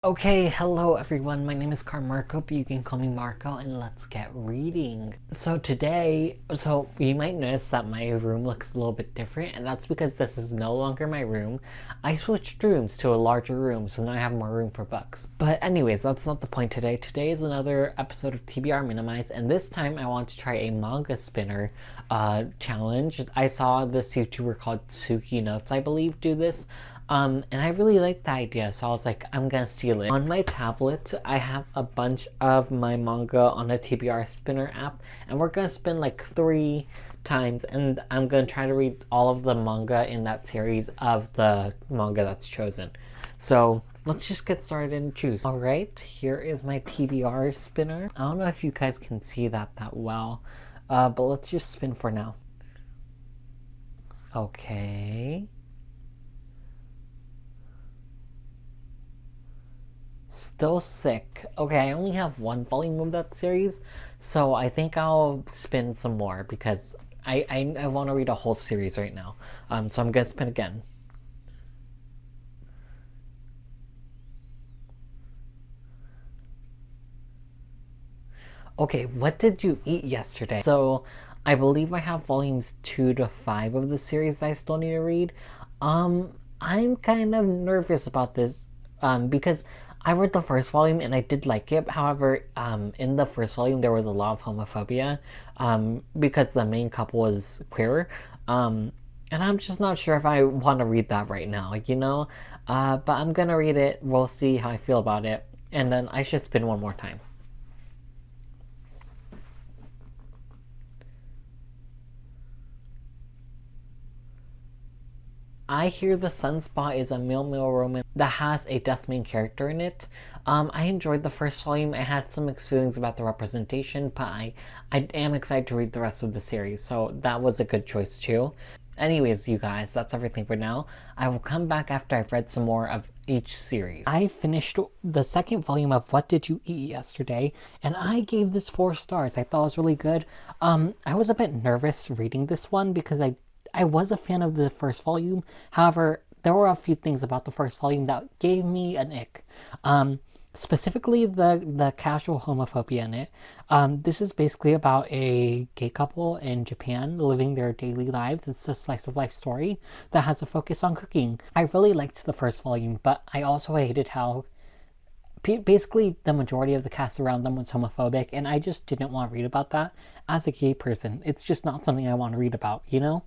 Okay, hello everyone, my name is Carmarco, but you can call me Marco, and let's get reading. So you might notice that my room looks a little bit different, and that's because this is no longer my room. I switched rooms to a larger room, so now I have more room for books. But anyways, that's not the point today. Today is another episode of TBR Minimized, and this time I want to try a manga spinner challenge. I saw this YouTuber called Suki Notes, I believe, do this. And I really liked the idea, so I was like, I'm gonna steal it. On my tablet, I have a bunch of my manga on a TBR spinner app, and we're gonna spin like 3 times, and I'm gonna try to read all of the manga in that series of the manga that's chosen. So let's just get started and choose. Alright, here is my TBR spinner. I don't know if you guys can see that well, but let's just spin for now. Okay. Still sick. Okay, I only have one volume of that series, so I think I'll spin some more because I want to read a whole series right now. So I'm gonna spin again. Okay, what did you eat yesterday? So I believe I have volumes 2 to 5 of the series that I still need to read. I'm kind of nervous about this because I read the first volume and I did like it. However, in the first volume there was a lot of homophobia because the main couple was queer. And I'm just not sure if I want to read that right now, you know? But I'm gonna read it. We'll see how I feel about it. And then I should spin one more time. I hear the Sunspot is a male romance that has a death main character in it. I enjoyed the first volume. I had some mixed feelings about the representation, but I am excited to read the rest of the series, so that was a good choice too. Anyways, you guys, that's everything for now. I will come back after I've read some more of each series. I finished the second volume of What Did You Eat Yesterday, and I gave this 4 stars. I thought it was really good. I was a bit nervous reading this one because I was a fan of the first volume. However, there were a few things about the first volume that gave me an ick. Specifically, the casual homophobia in it. This is basically about a gay couple in Japan living their daily lives. It's a slice of life story that has a focus on cooking. I really liked the first volume, but I also hated how basically the majority of the cast around them was homophobic, and I just didn't want to read about that as a gay person. It's just not something I want to read about, you know?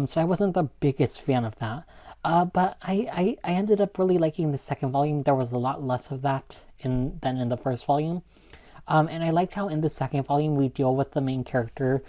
So I wasn't the biggest fan of that. But I ended up really liking the second volume. There was a lot less of that than in the first volume. And I liked how in the second volume we deal with the main character.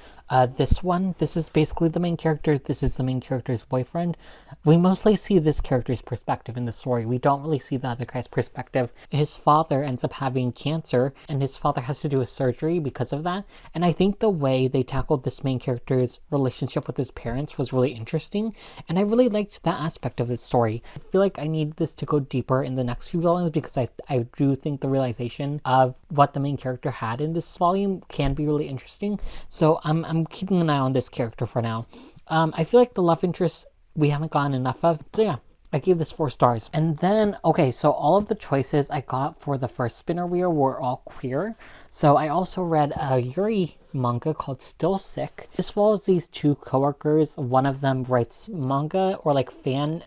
This is basically the main character. This is the main character's boyfriend. We mostly see this character's perspective in the story. We don't really see the other guy's perspective. His father ends up having cancer, and his father has to do a surgery because of that. And I think the way they tackled this main character's relationship with his parents was really interesting, and I really liked that aspect of this story. I feel like I need this to go deeper in the next few volumes because I do think the realization of what the main character had in this volume can be really interesting. So I'm keeping an eye on this character for now. I feel like the love interest we haven't gotten enough of. So yeah, I gave this 4 stars. And then, okay, so all of the choices I got for the first spinner wheel were all queer. So I also read a Yuri manga called Still Sick. This follows these 2 coworkers. One of them writes manga, or like fan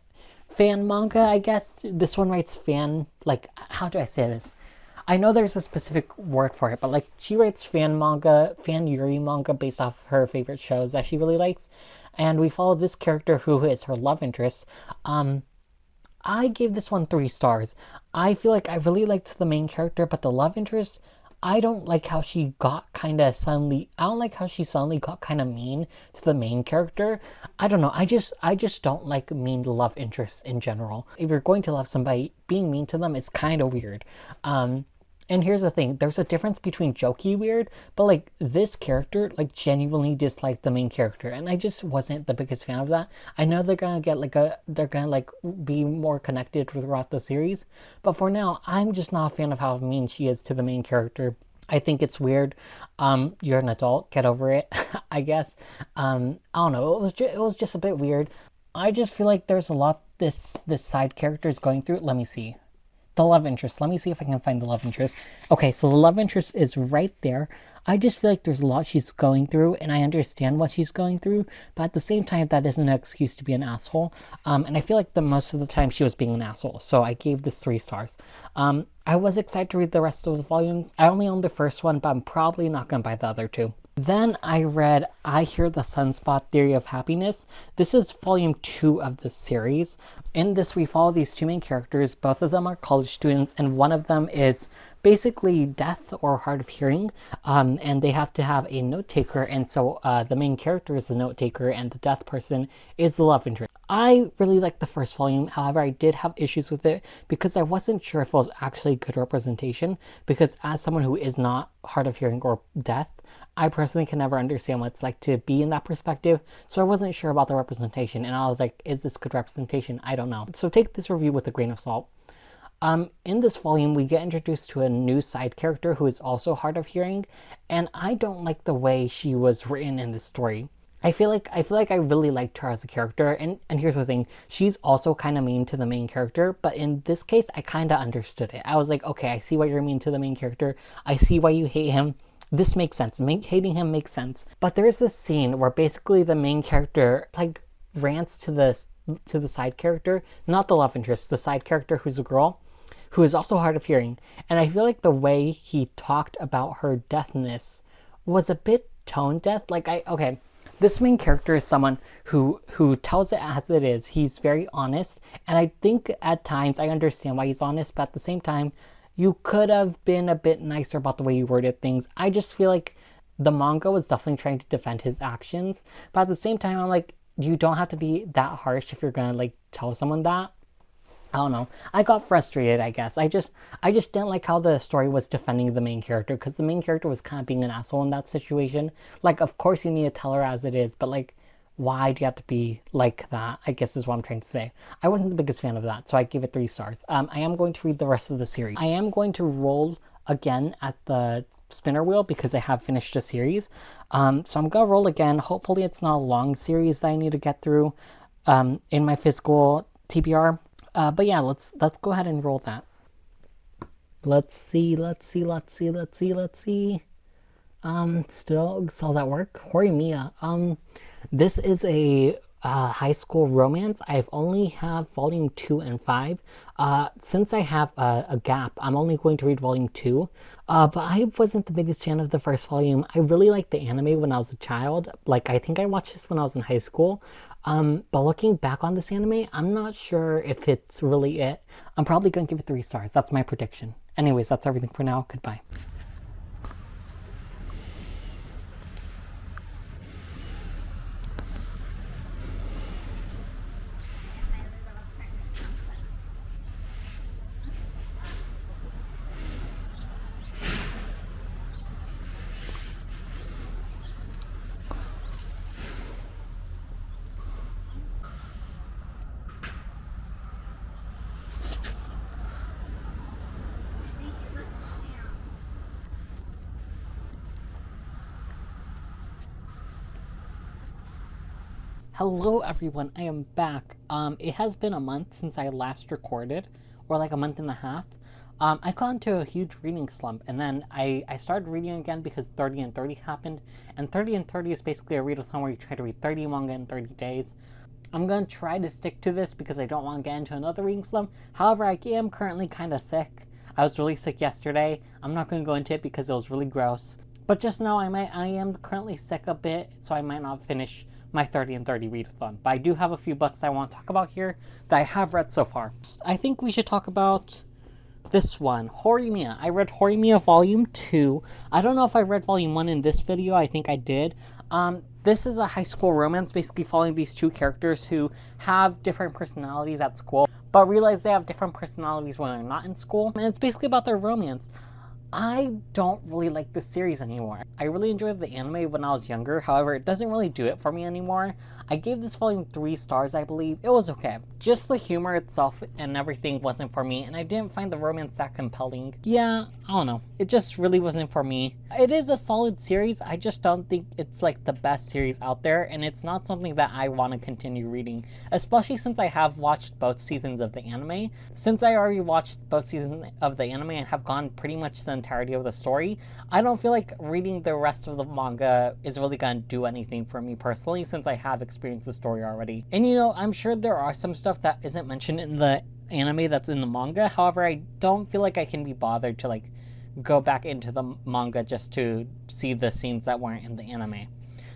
manga, I guess. This one writes fan, like, how do I say this? I know there's a specific word for it, but like she writes fan Yuri manga based off her favorite shows that she really likes. And we follow this character who is her love interest. I gave this one 3 stars. I feel like I really liked the main character, but the love interest, I don't like how she got kind of suddenly. I don't like how she suddenly got kind of mean to the main character. I don't know. I just don't like mean love interests in general. If you're going to love somebody, being mean to them is kind of weird. And here's the thing, there's a difference between jokey weird, but like this character like genuinely disliked the main character, and I just wasn't the biggest fan of that. I know they're gonna be more connected throughout the series, but for now, I'm just not a fan of how mean she is to the main character. I think it's weird. You're an adult, get over it, I guess. I don't know, it was just a bit weird. I just feel like there's a lot this side character is going through. Let me see. The love interest. Let me see if I can find the love interest. Okay, so the love interest is right there. I just feel like there's a lot she's going through, and I understand what she's going through, but at the same time, that isn't an excuse to be an asshole. And I feel like the most of the time she was being an asshole, so I gave this 3 stars. I was excited to read the rest of the volumes. I only own the first one, but I'm probably not going to buy the other 2. Then I read I Hear the Sunspot Theory of Happiness. This is volume 2 of the series. In this, we follow these 2 main characters. Both of them are college students, and one of them is basically deaf or hard of hearing, and they have to have a note taker, and so the main character is the note taker, and the deaf person is the love interest. I really liked the first volume, however, I did have issues with it because I wasn't sure if it was actually good representation, because as someone who is not hard of hearing or deaf, I personally can never understand what it's like to be in that perspective, so I wasn't sure about the representation, and I was like, is this good representation? I don't know. So take this review with a grain of salt. In this volume, we get introduced to a new side character who is also hard of hearing, and I don't like the way she was written in this story. I feel like I really liked her as a character, and here's the thing, she's also kind of mean to the main character, but in this case, I kind of understood it. I was like, okay, I see why you're mean to the main character, I see why you hate him, this makes sense, hating him makes sense. But there's this scene where basically the main character, like, rants to the side character, not the love interest, the side character who's a girl, who is also hard of hearing, and I feel like the way he talked about her deafness was a bit tone deaf. Like, okay, this main character is someone who tells it as it is. He's very honest, and I think at times I understand why he's honest, but at the same time, you could have been a bit nicer about the way you worded things. I just feel like the manga was definitely trying to defend his actions, but at the same time, I'm like, you don't have to be that harsh if you're gonna, like, tell someone that. I don't know. I got frustrated, I guess. I just didn't like how the story was defending the main character, because the main character was kind of being an asshole in that situation. Like, of course you need to tell her as it is, but, like, why do you have to be like that, I guess is what I'm trying to say. I wasn't the biggest fan of that, so I gave it 3 stars. I am going to read the rest of the series. I am going to roll again at the spinner wheel because I have finished the series. So I'm going to roll again. Hopefully it's not a long series that I need to get through in my physical TBR. But yeah, let's go ahead and roll that. Let's see. Still at work. Horimiya. This is a high school romance. I've only have volume 2 and 5. Since I have a gap, I'm only going to read volume 2. But I wasn't the biggest fan of the first volume. I really liked the anime when I was a child. Like, I think I watched this when I was in high school. But looking back on this anime, I'm not sure if it's really it. I'm probably going to give it 3 stars. That's my prediction. Anyways, that's everything for now. Goodbye. Hello everyone, I am back. It has been a month since I last recorded, or like a month and a half. I got into a huge reading slump, and then I started reading again because 30 and 30 happened, and 30 and 30 is basically a readathon where you try to read 30 manga in 30 days. I'm going to try to stick to this because I don't want to get into another reading slump. However, I am currently kind of sick. I was really sick yesterday. I'm not going to go into it because it was really gross. But just know I am currently sick a bit, so I might not finish my 30 and 30 readathon. But I do have a few books I want to talk about here that I have read so far. I think we should talk about this one, Horimiya. I read Horimiya Volume 2. I don't know if I read Volume 1 in this video. I think I did. This is a high school romance, basically following these 2 characters who have different personalities at school, but realize they have different personalities when they're not in school. And it's basically about their romance. I don't really like this series anymore. I really enjoyed the anime when I was younger, however, it doesn't really do it for me anymore. I gave this volume 3 stars, I believe. It was okay. Just the humor itself and everything wasn't for me, and I didn't find the romance that compelling. Yeah, I don't know. It just really wasn't for me. It is a solid series, I just don't think it's like the best series out there, and it's not something that I want to continue reading, especially since I have watched both seasons of the anime. Since I already watched both seasons of the anime and have gone pretty much the entirety of the story, I don't feel like reading the rest of the manga is really gonna do anything for me personally, since I have experienced the story already. And you know, I'm sure there are some stuff that isn't mentioned in the anime that's in the manga, however, I don't feel like I can be bothered to like go back into the manga just to see the scenes that weren't in the anime.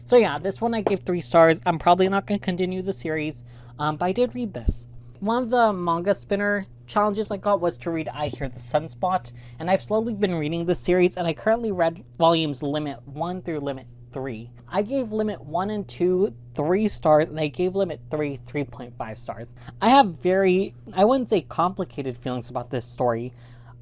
So yeah, this one I gave 3 stars. I'm probably not going to continue the series, but I did read this. One of the manga spinner challenges I got was to read I Hear the Sunspot, and I've slowly been reading this series, and I currently read volumes Limit 1 through Limit 3. I gave Limit 1 and 2 3 stars, and I gave Limit 3 3.5 stars. I have I wouldn't say complicated feelings about this story.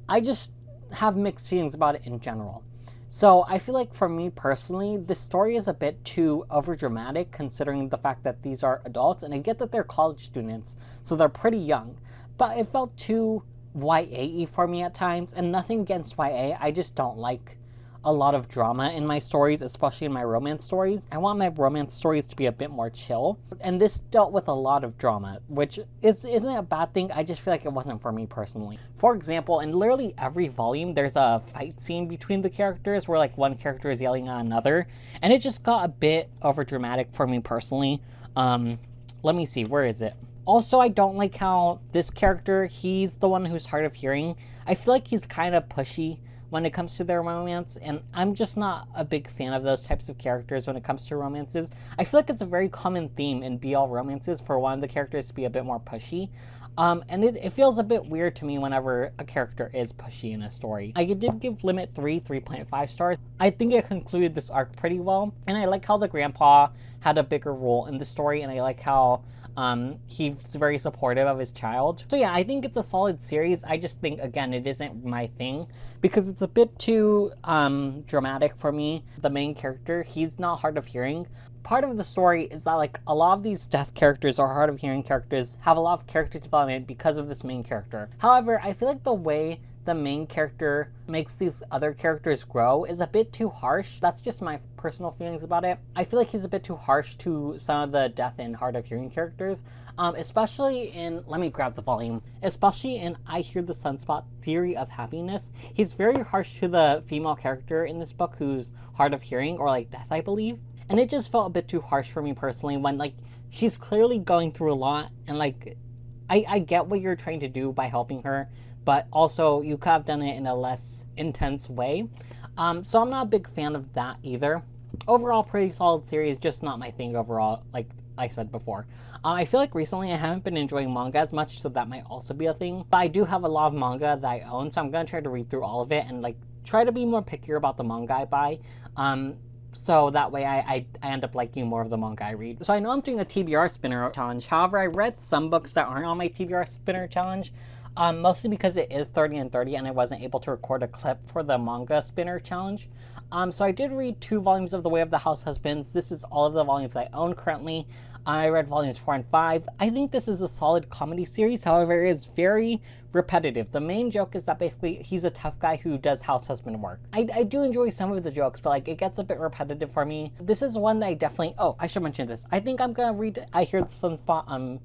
I just have mixed feelings about it in general. So I feel like for me personally, this story is a bit too overdramatic considering the fact that these are adults, and I get that they're college students, so they're pretty young, but it felt too YA-y for me at times, and nothing against YA, I just don't like a lot of drama in my stories, especially in my romance stories. I want my romance stories to be a bit more chill, and this dealt with a lot of drama, which isn't a bad thing, I just feel like it wasn't for me personally. For example, in literally every volume, there's a fight scene between the characters where like one character is yelling at another, and it just got a bit over dramatic for me personally. Let me see, where is it? Also, I don't like how this character, he's the one who's hard of hearing. I feel like he's kind of pushy when it comes to their romance, and I'm just not a big fan of those types of characters when it comes to romances. I feel like it's a very common theme in BL romances for one of the characters to be a bit more pushy, and it feels a bit weird to me whenever a character is pushy in a story. I did give Limit 3 3.5 stars. I think it concluded this arc pretty well, and I like how the grandpa had a bigger role in the story, and I like how he's very supportive of his child. So yeah, I think it's a solid series. I just think, again, it isn't my thing because it's a bit too dramatic for me. The main character, he's not hard of hearing. Part of the story is that like a lot of these deaf characters or hard of hearing characters have a lot of character development because of this main character. However, I feel like the way the main character makes these other characters grow is a bit too harsh. That's just my personal feelings about it. I feel like he's a bit too harsh to some of the deaf and hard of hearing characters, especially in, let me grab the volume, especially in I Hear the Sunspot Theory of Happiness. He's very harsh to the female character in this book who's hard of hearing or like deaf, I believe. And it just felt a bit too harsh for me personally when like she's clearly going through a lot, and like I get what you're trying to do by helping her, but also you could have done it in a less intense way. So I'm not a big fan of that either. Overall, pretty solid series, just not my thing overall, like I said before. I feel like recently I haven't been enjoying manga as much, so that might also be a thing. But I do have a lot of manga that I own, so I'm going to try to read through all of it and like try to be more pickier about the manga I buy. So that way I end up liking more of the manga I read. So I know I'm doing a TBR spinner challenge. However, I read some books that aren't on my TBR spinner challenge. Mostly because it is 30 and 30 and I wasn't able to record a clip for the manga spinner challenge. So I did read 2 volumes of The Way of the House Husbands. This is all of the volumes I own currently. I read volumes 4 and 5. I think this is a solid comedy series, however, it is very repetitive. The main joke is that basically he's a tough guy who does house husband work. I do enjoy some of the jokes, but like it gets a bit repetitive for me. This is one that I definitely, oh, I should mention this. I think I'm gonna read I Hear the Sunspot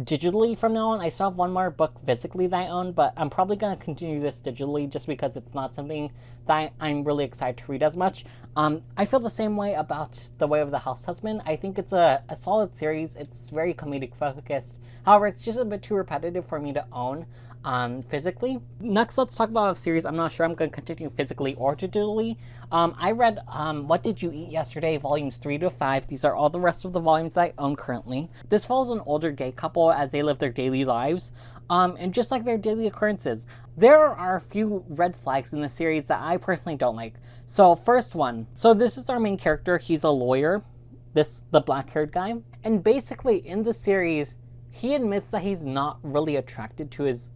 digitally from now on. I still have one more book physically that I own, but I'm probably going to continue this digitally just because it's not something that I'm really excited to read as much. I feel the same way about The Way of the House Husband. I think it's a solid series. It's very comedic focused. However, it's just a bit too repetitive for me to own physically. Next, let's talk about a series I'm not sure I'm going to continue physically or digitally. I read What Did You Eat Yesterday, volumes 3 to 5. These are all the rest of the volumes I own currently. This follows an older gay couple as they live their daily lives, and just like their daily occurrences, there are a few red flags in the series that I personally don't like. So first one, so this is our main character. He's a lawyer, the black-haired guy, and basically in the series he admits that he's not really attracted to his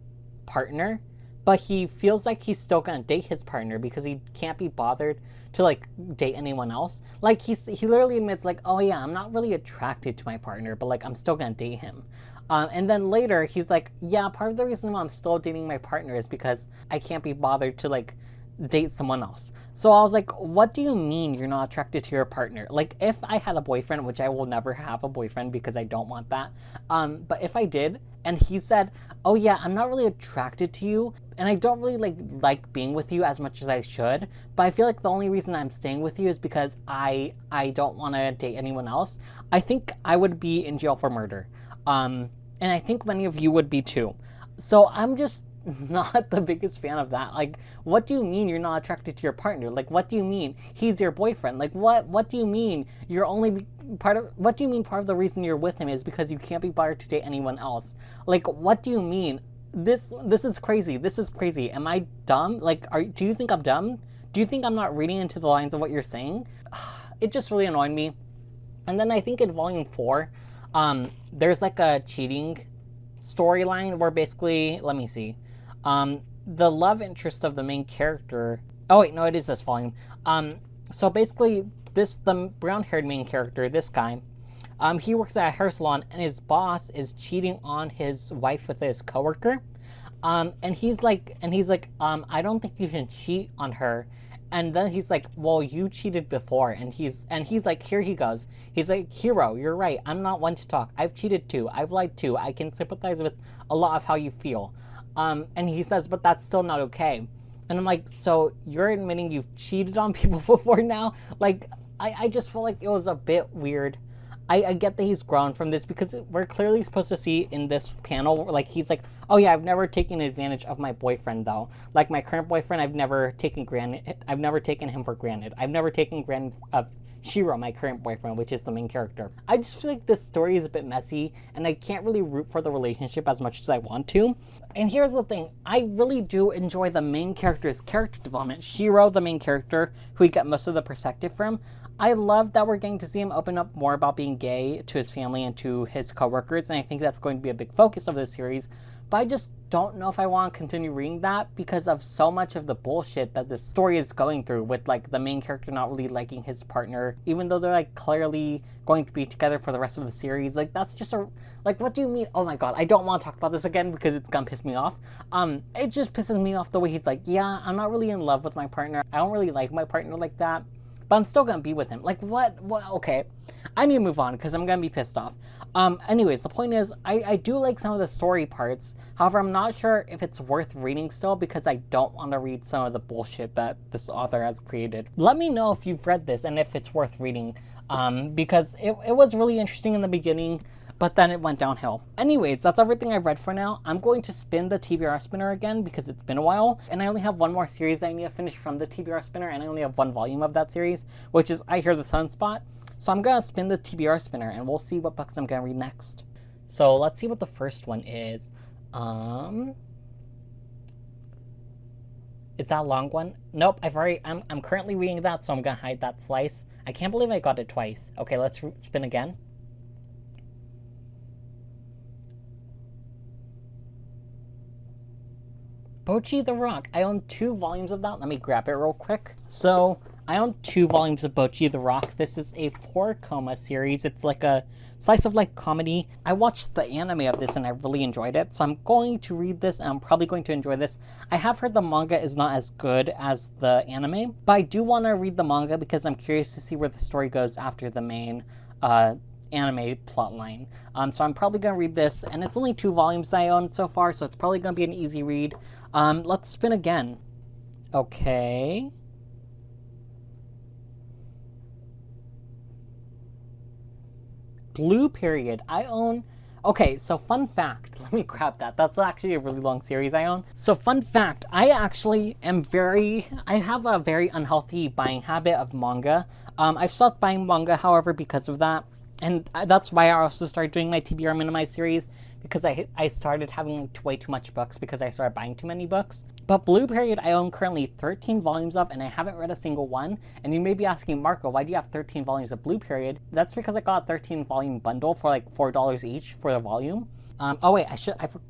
partner, but he feels like he's still gonna date his partner because he can't be bothered to like date anyone else. Like he literally admits like, oh yeah, I'm not really attracted to my partner, but like I'm still gonna date him. And then later he's like, yeah, part of the reason why I'm still dating my partner is because I can't be bothered to like date someone else. So I was like, what do you mean you're not attracted to your partner? Like, if I had a boyfriend, which I will never have a boyfriend because I don't want that, but if I did, and he said, oh yeah, I'm not really attracted to you, and I don't really like being with you as much as I should, but I feel like the only reason I'm staying with you is because I don't want to date anyone else, I think I would be in jail for murder. And I think many of you would be too. So I'm just not the biggest fan of that. Like, what do you mean you're not attracted to your partner? Like, what do you mean he's your boyfriend? Like, what do you mean you're only what do you mean part of the reason you're with him is because you can't be bothered to date anyone else? Like, what do you mean? This is crazy. This is crazy. Am I dumb? Like, do you think I'm dumb? Do you think I'm not reading into the lines of what you're saying? It just really annoyed me. And then I think in volume 4, there's like a cheating storyline where basically, let me see, the love interest of the main character, oh wait, no, it is this volume. So basically the brown-haired main character, this guy, he works at a hair salon and his boss is cheating on his wife with his coworker. And he's like, I don't think you should cheat on her. And then he's like, well, you cheated before. And he's like, here he goes. He's like, hero, you're right. I'm not one to talk. I've cheated too. I've lied too. I can sympathize with a lot of how you feel. And he says, but that's still not okay. And I'm like, so you're admitting you've cheated on people before now? Like, I just felt like it was a bit weird. I get that he's grown from this because we're clearly supposed to see in this panel, like, he's like, oh yeah, I've never taken advantage of my boyfriend though. Like my current boyfriend, I've never taken him for granted. I've never taken granted of Shiro, my current boyfriend, which is the main character. I just feel like this story is a bit messy and I can't really root for the relationship as much as I want to. And here's the thing, I really do enjoy the main character's character development. Shiro, the main character, who we get most of the perspective from, I love that we're getting to see him open up more about being gay to his family and to his coworkers, and I think that's going to be a big focus of this series. But I just don't know if I want to continue reading that because of so much of the bullshit that this story is going through with like the main character not really liking his partner, even though they're like clearly going to be together for the rest of the series. Like that's just like, what do you mean? Oh my god, I don't want to talk about this again because it's gonna piss me off. It just pisses me off the way he's like, yeah, I'm not really in love with my partner. I don't really like my partner like that, but I'm still gonna be with him. Like, what? Okay. I need to move on because I'm gonna be pissed off. Anyways, the point is, I do like some of the story parts. However, I'm not sure if it's worth reading still because I don't want to read some of the bullshit that this author has created. Let me know if you've read this and if it's worth reading, because it was really interesting in the beginning, but then it went downhill. Anyways, that's everything I've read for now. I'm going to spin the TBR spinner again because it's been a while, and I only have one more series that I need to finish from the TBR spinner, and I only have one volume of that series, which is I Hear the Sunspot. So I'm gonna spin the TBR spinner, and we'll see what books I'm gonna read next. So let's see what the first one is. Is that a long one? Nope, I'm currently reading that, so I'm gonna hide that slice. I can't believe I got it twice. Okay, let's spin again. Bocchi the Rock. I own 2 volumes of that. Let me grab it real quick. So I own 2 volumes of Bocchi the Rock. This is a 4-coma series. It's like a slice of life comedy. I watched the anime of this and I really enjoyed it. So I'm going to read this and I'm probably going to enjoy this. I have heard the manga is not as good as the anime, but I do want to read the manga because I'm curious to see where the story goes after the main anime plotline. So I'm probably gonna read this, and it's only 2 volumes that I own so far, so it's probably gonna be an easy read. Let's spin again. Okay. Blue Period. I own... Okay, so fun fact. Let me grab that. That's actually a really long series I own. So fun fact, I actually am I have a very unhealthy buying habit of manga. I've stopped buying manga, however, because of that. And that's why I also started doing my TBR Minimized series, because I started having way too much books because I started buying too many books. But Blue Period I own currently 13 volumes of, and I haven't read a single one. And you may be asking, Marco, why do you have 13 volumes of Blue Period? That's because I got a 13 volume bundle for like $4 each for the volume. Oh wait,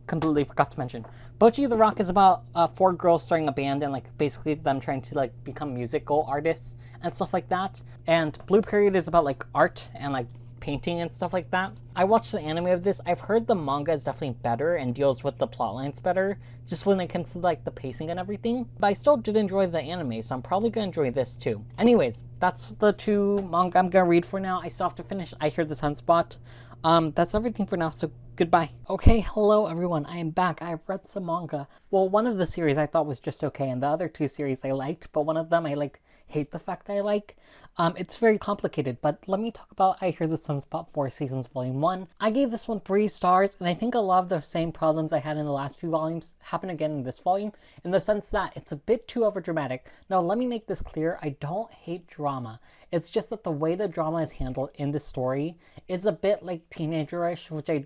completely forgot to mention. Bocchi the Rock is about 4 girls starting a band and like basically them trying to like become musical artists and stuff like that. And Blue Period is about like art and like painting and stuff like that. I watched the anime of this. I've heard the manga is definitely better and deals with the plot lines better, just when it comes to like the pacing and everything. But I still did enjoy the anime, so I'm probably gonna enjoy this too. Anyways, that's the 2 manga I'm gonna read for now. I still have to finish I Hear the Sunspot. That's everything for now, so goodbye. Okay, hello everyone, I am back. I've read some manga. Well, one of the series I thought was just okay, and the other 2 series I liked, but one of them I like hate the fact that I like. It's very complicated, but let me talk about I Hear the Sunspot 4 Seasons Volume 1. I gave this one 3 stars, and I think a lot of the same problems I had in the last few volumes happen again in this volume, in the sense that it's a bit too overdramatic. Now, let me make this clear, I don't hate drama. It's just that the way the drama is handled in this story is a bit like teenagerish, which I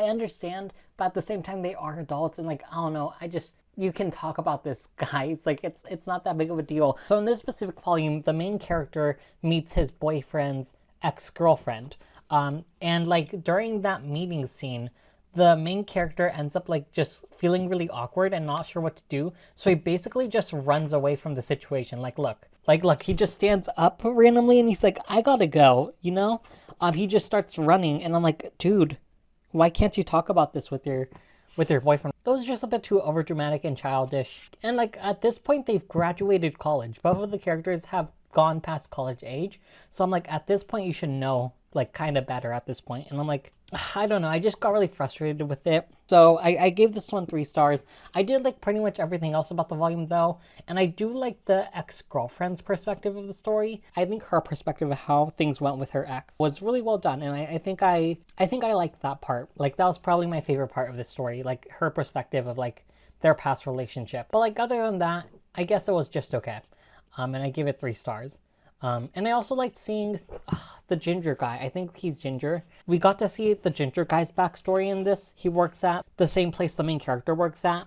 understand, but at the same time they are adults, and like, I don't know, you can talk about this, guys. Like, it's not that big of a deal. So in this specific volume, the main character meets his boyfriend's ex-girlfriend. And like during that meeting scene, the main character ends up like just feeling really awkward and not sure what to do. So he basically just runs away from the situation. Like, look, he just stands up randomly and he's like, I gotta go, you know? He just starts running and I'm like, dude, why can't you talk about this with your boyfriend? That was just a bit too overdramatic and childish. And like at this point they've graduated college. Both of the characters have gone past college age. So I'm like, at this point you should know like kind of better at this point. And I'm like, I don't know, I just got really frustrated with it. So I gave this one 3 stars. I did like pretty much everything else about the volume though, and I do like the ex-girlfriend's perspective of the story. I think her perspective of how things went with her ex was really well done, and I think I liked that part. Like that was probably my favorite part of the story, like her perspective of like their past relationship. But like other than that, I guess it was just okay. And I give it 3 stars. And I also liked seeing the ginger guy. I think he's ginger. We got to see the ginger guy's backstory in this. He works at the same place the main character works at.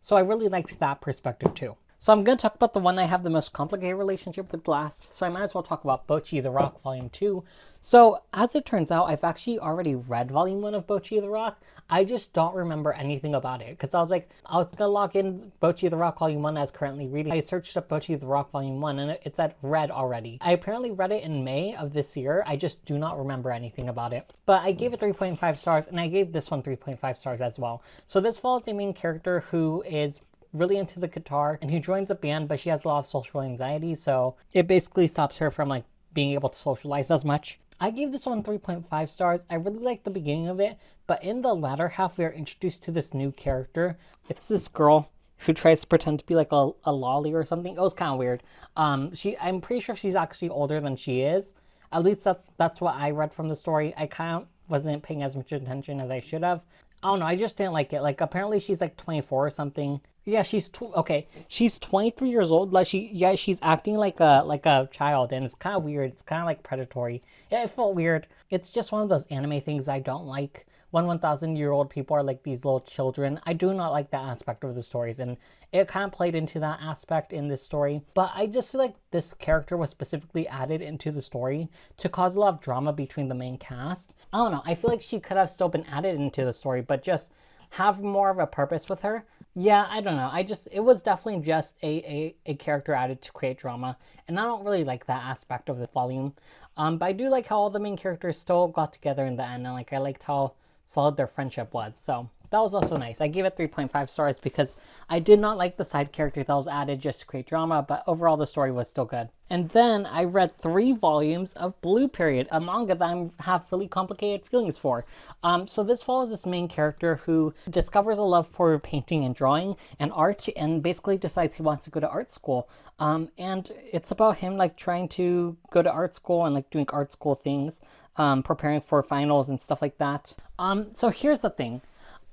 So I really liked that perspective too. So I'm going to talk about the one I have the most complicated relationship with last. So I might as well talk about Bocchi the Rock Volume 2. So as it turns out, I've actually already read Volume 1 of Bocchi the Rock. I just don't remember anything about it. Because I was going to log in Bocchi the Rock Volume 1 as currently reading. I searched up Bocchi the Rock Volume 1 and it said read already. I apparently read it in May of this year. I just do not remember anything about it. But I gave it 3.5 stars and I gave this one 3.5 stars as well. So this follows a main character who is really into the guitar and who joins a band, but she has a lot of social anxiety, so it basically stops her from like being able to socialize as much. I gave this one 3.5 stars. I really liked the beginning of it, but in the latter half we are introduced to this new character. It's this girl who tries to pretend to be like a lolly or something. It was kind of weird. I'm pretty sure she's actually older than she is. At least that's what I read from the story. I kind of wasn't paying as much attention as I should have. I don't know, I just didn't like it. Like apparently she's like 24 or something. Yeah, she's 23 years old. Like she's acting like a child, and it's kind of weird. It's kind of like predatory. Yeah, it felt weird. It's just one of those anime things I don't like. When 1,000-year-old people are like these little children. I do not like that aspect of the stories, and it kind of played into that aspect in this story. But I just feel like this character was specifically added into the story to cause a lot of drama between the main cast. I don't know, I feel like she could have still been added into the story, but just have more of a purpose with her. Yeah, I don't know. It was definitely just a character added to create drama, and I don't really like that aspect of the volume. But I do like how all the main characters still got together in the end, and like I liked how solid their friendship was. So that was also nice. I gave it 3.5 stars because I did not like the side character that was added just to create drama, but overall the story was still good. And then I read 3 volumes of Blue Period, a manga that I have really complicated feelings for. So this follows this main character who discovers a love for painting and drawing and art, and basically decides he wants to go to art school. And it's about him like trying to go to art school and like doing art school things, preparing for finals and stuff like that. So here's the thing.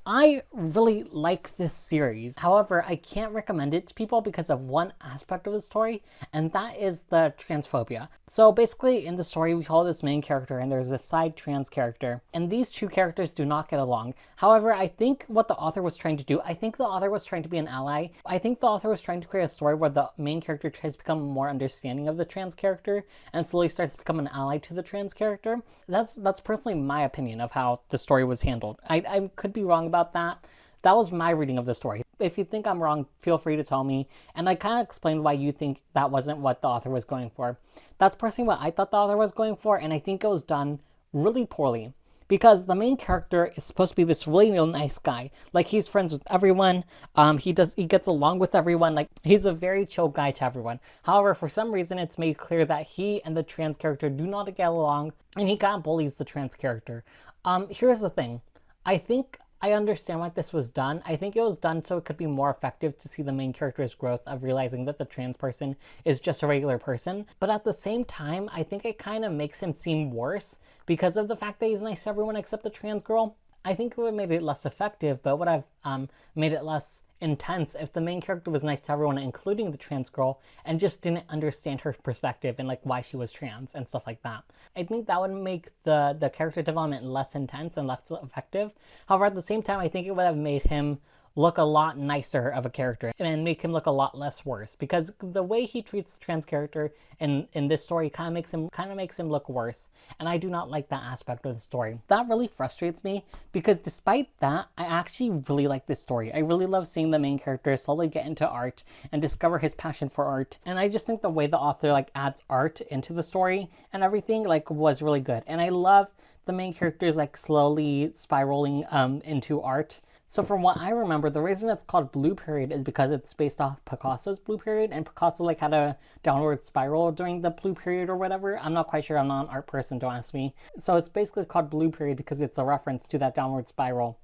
I really like this series. However, I can't recommend it to people because of one aspect of the story, and that is the transphobia. So basically, in the story, we follow this main character, and there's this side trans character, and these two characters do not get along. However, I think what the author was trying to do, I think the author was trying to be an ally. I think the author was trying to create a story where the main character tries to become more understanding of the trans character, and slowly starts to become an ally to the trans character. That's personally my opinion of how the story was handled. I could be wrong about that. That was my reading of the story. If you think I'm wrong, feel free to tell me. And I kind of explained why you think that wasn't what the author was going for. That's personally what I thought the author was going for, and I think it was done really poorly. Because the main character is supposed to be this really nice guy. Like, he's friends with everyone. He gets along with everyone. Like, he's a very chill guy to everyone. However, for some reason, it's made clear that he and the trans character do not get along, and he kind of bullies the trans character. Here's the thing. I think I understand why this was done. I think it was done so it could be more effective to see the main character's growth of realizing that the trans person is just a regular person. But at the same time, I think it kind of makes him seem worse because of the fact that he's nice to everyone except the trans girl. I think it would have made it less effective, but would have made it less intense if the main character was nice to everyone, including the trans girl, and just didn't understand her perspective and like why she was trans and stuff like that. I think that would make the character development less intense and less effective. However, at the same time, I think it would have made him look a lot nicer of a character and make him look a lot less worse, because the way he treats the trans character in this story kind of makes him look worse, and I do not like that aspect of the story. That really frustrates me, because despite that, I actually really like this story. I really love seeing the main character slowly get into art and discover his passion for art, and I just think the way the author like adds art into the story and everything like was really good. And I love the main characters like slowly spiraling into art. So from what I remember, the reason it's called Blue Period is because it's based off Picasso's Blue Period, and Picasso like had a downward spiral during the Blue Period or whatever. I'm not quite sure. I'm not an art person, don't ask me. So it's basically called Blue Period because it's a reference to that downward spiral.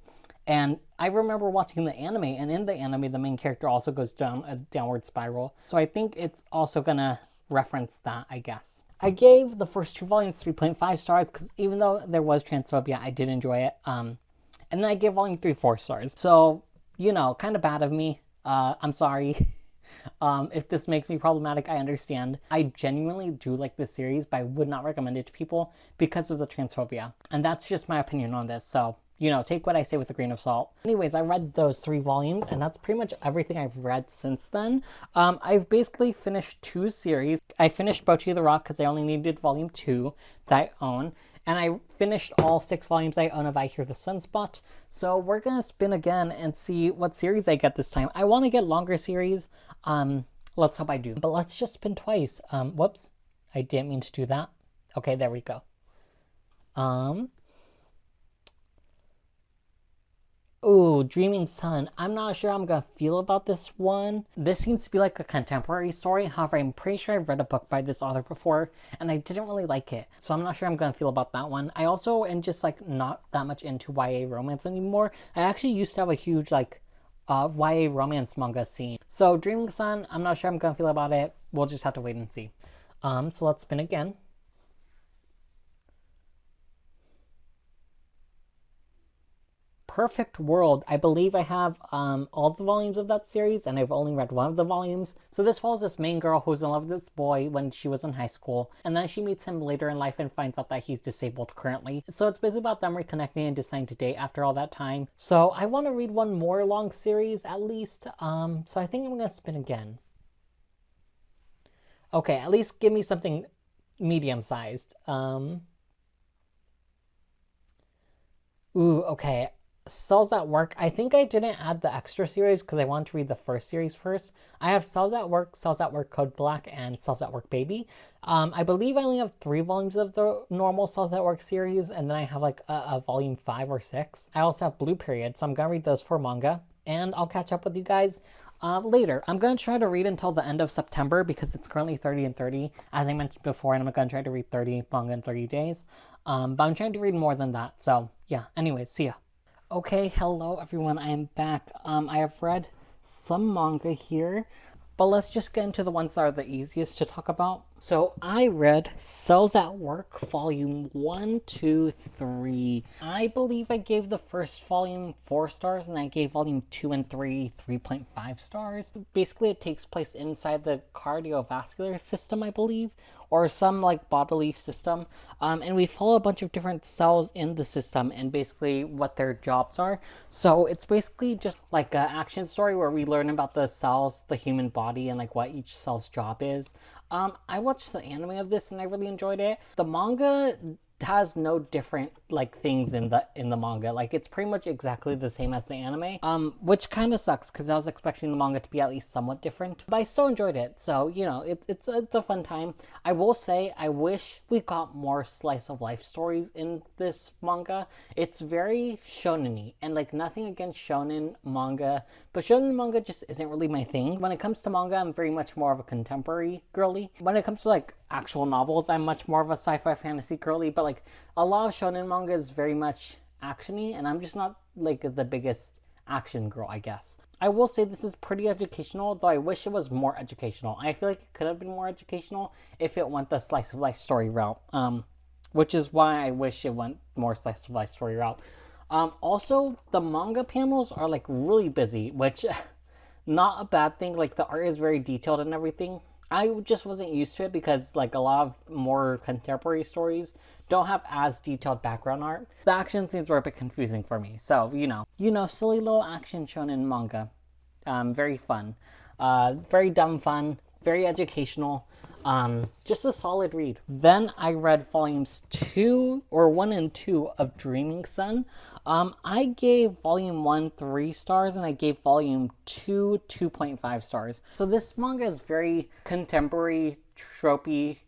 And I remember watching the anime, and in the anime, the main character also goes down a downward spiral. So I think it's also gonna reference that, I guess. I gave the first two volumes 3.5 stars because even though there was transphobia, I did enjoy it. And then I gave volume 3 4 stars. So, you know, kind of bad of me. I'm sorry. If this makes me problematic, I understand. I genuinely do like this series, but I would not recommend it to people because of the transphobia. And that's just my opinion on this. So, you know, take what I say with a grain of salt. Anyways, I read those 3 volumes, and that's pretty much everything I've read since then. I've basically finished 2 series. I finished Bocchi the Rock because I only needed volume 2 that I own. And I finished all 6 volumes I own of I Hear the Sunspot. So we're going to spin again and see what series I get this time. I want to get longer series. Let's hope I do. But let's just spin twice. Whoops. I didn't mean to do that. Okay, there we go. Ooh, Dreaming Sun. I'm not sure how I'm gonna feel about this one. This seems to be like a contemporary story. However, I'm pretty sure I've read a book by this author before, and I didn't really like it. So I'm not sure I'm gonna feel about that one. I also am just like not that much into YA romance anymore. I actually used to have a huge like YA romance manga scene. So Dreaming Sun, I'm not sure I'm gonna feel about it. We'll just have to wait and see. So let's spin again. Perfect World. I believe I have all the volumes of that series, and I've only read one of the volumes. So this follows this main girl who's in love with this boy when she was in high school, and then she meets him later in life and finds out that he's disabled currently. So it's basically about them reconnecting and deciding to date after all that time. So I want to read one more long series at least. So I think I'm gonna spin again. Okay, at least give me something medium-sized. Ooh, okay. Cells at Work. I think I didn't add the extra series because I want to read the first series first. I have Cells at Work Code Black, and Cells at Work Baby. I believe I only have 3 volumes of the normal Cells at Work series, and then I have like a volume 5 or 6. I also have Blue Period, so I'm gonna read those for manga, and I'll catch up with you guys later. I'm gonna try to read until the end of September because it's currently 30 and 30, as I mentioned before, and I'm gonna try to read 30 manga in 30 days. But I'm trying to read more than that, so yeah. Anyways, see ya. Okay, hello everyone, I am back. I have read some manga here, but let's just get into the ones that are the easiest to talk about. So I read Cells at Work Volume 1, 2, 3. I believe I gave the first volume 4 stars, and I gave Volume 2 and 3 3.5 stars. Basically, it takes place inside the cardiovascular system, I believe, or some like bodily system. And we follow a bunch of different cells in the system and basically what their jobs are. So it's basically just like an action story where we learn about the cells, the human body, and like what each cell's job is. I watched the anime of this and I really enjoyed it. The manga has no different like things in the manga. Like it's pretty much exactly the same as the anime. Which kind of sucks because I was expecting the manga to be at least somewhat different. But I still enjoyed it. So, you know, it's a fun time. I will say I wish we got more slice of life stories in this manga. It's very shonen-y, and like nothing against shonen manga, but shonen manga just isn't really my thing. When it comes to manga, I'm very much more of a contemporary girly. When it comes to like actual novels, I'm much more of a sci-fi fantasy girly, but like a lot of shonen manga is very much actiony, and I'm just not like the biggest action girl, I guess. I will say this is pretty educational, though I wish it was more educational. I feel like it could have been more educational if it went the slice of life story route, which is why I wish it went more slice of life story route. Also, the manga panels are like really busy, which not a bad thing. Like the art is very detailed and everything. I just wasn't used to it because like a lot of more contemporary stories don't have as detailed background art. The action scenes were a bit confusing for me. So, you know, silly little action shonen manga. Very fun. Very dumb fun. Very educational. Just a solid read. Then I read volumes 1 and 2 of Dreaming Sun. I gave volume 1 3 stars, and I gave volume 2 2.5 stars. So this manga is very contemporary, tropey